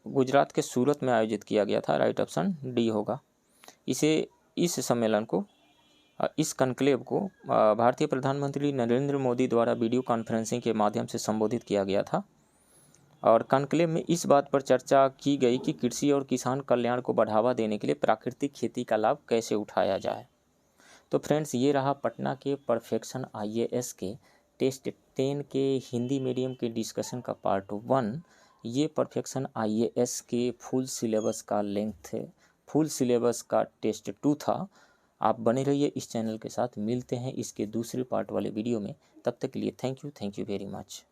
[SPEAKER 1] गुजरात के सूरत में आयोजित किया गया था। राइट ऑप्शन डी होगा। इस सम्मेलन को, इस कॉन्क्लेव को भारतीय प्रधानमंत्री नरेंद्र मोदी द्वारा वीडियो कॉन्फ्रेंसिंग के माध्यम से संबोधित किया गया था और कॉन्क्लेव में इस बात पर चर्चा की गई कि कृषि और किसान कल्याण को बढ़ावा देने के लिए प्राकृतिक खेती का लाभ कैसे उठाया जाए। तो फ्रेंड्स, ये रहा पटना के परफेक्शन IAS के टेस्ट 10 के हिंदी मीडियम के डिस्कशन का पार्ट 1। ये परफेक्शन IAS के फुल सिलेबस का टेस्ट 2 था। आप बने रहिए इस चैनल के साथ। मिलते हैं इसके दूसरे पार्ट वाले वीडियो में। तब तक के लिए थैंक यू वेरी मच।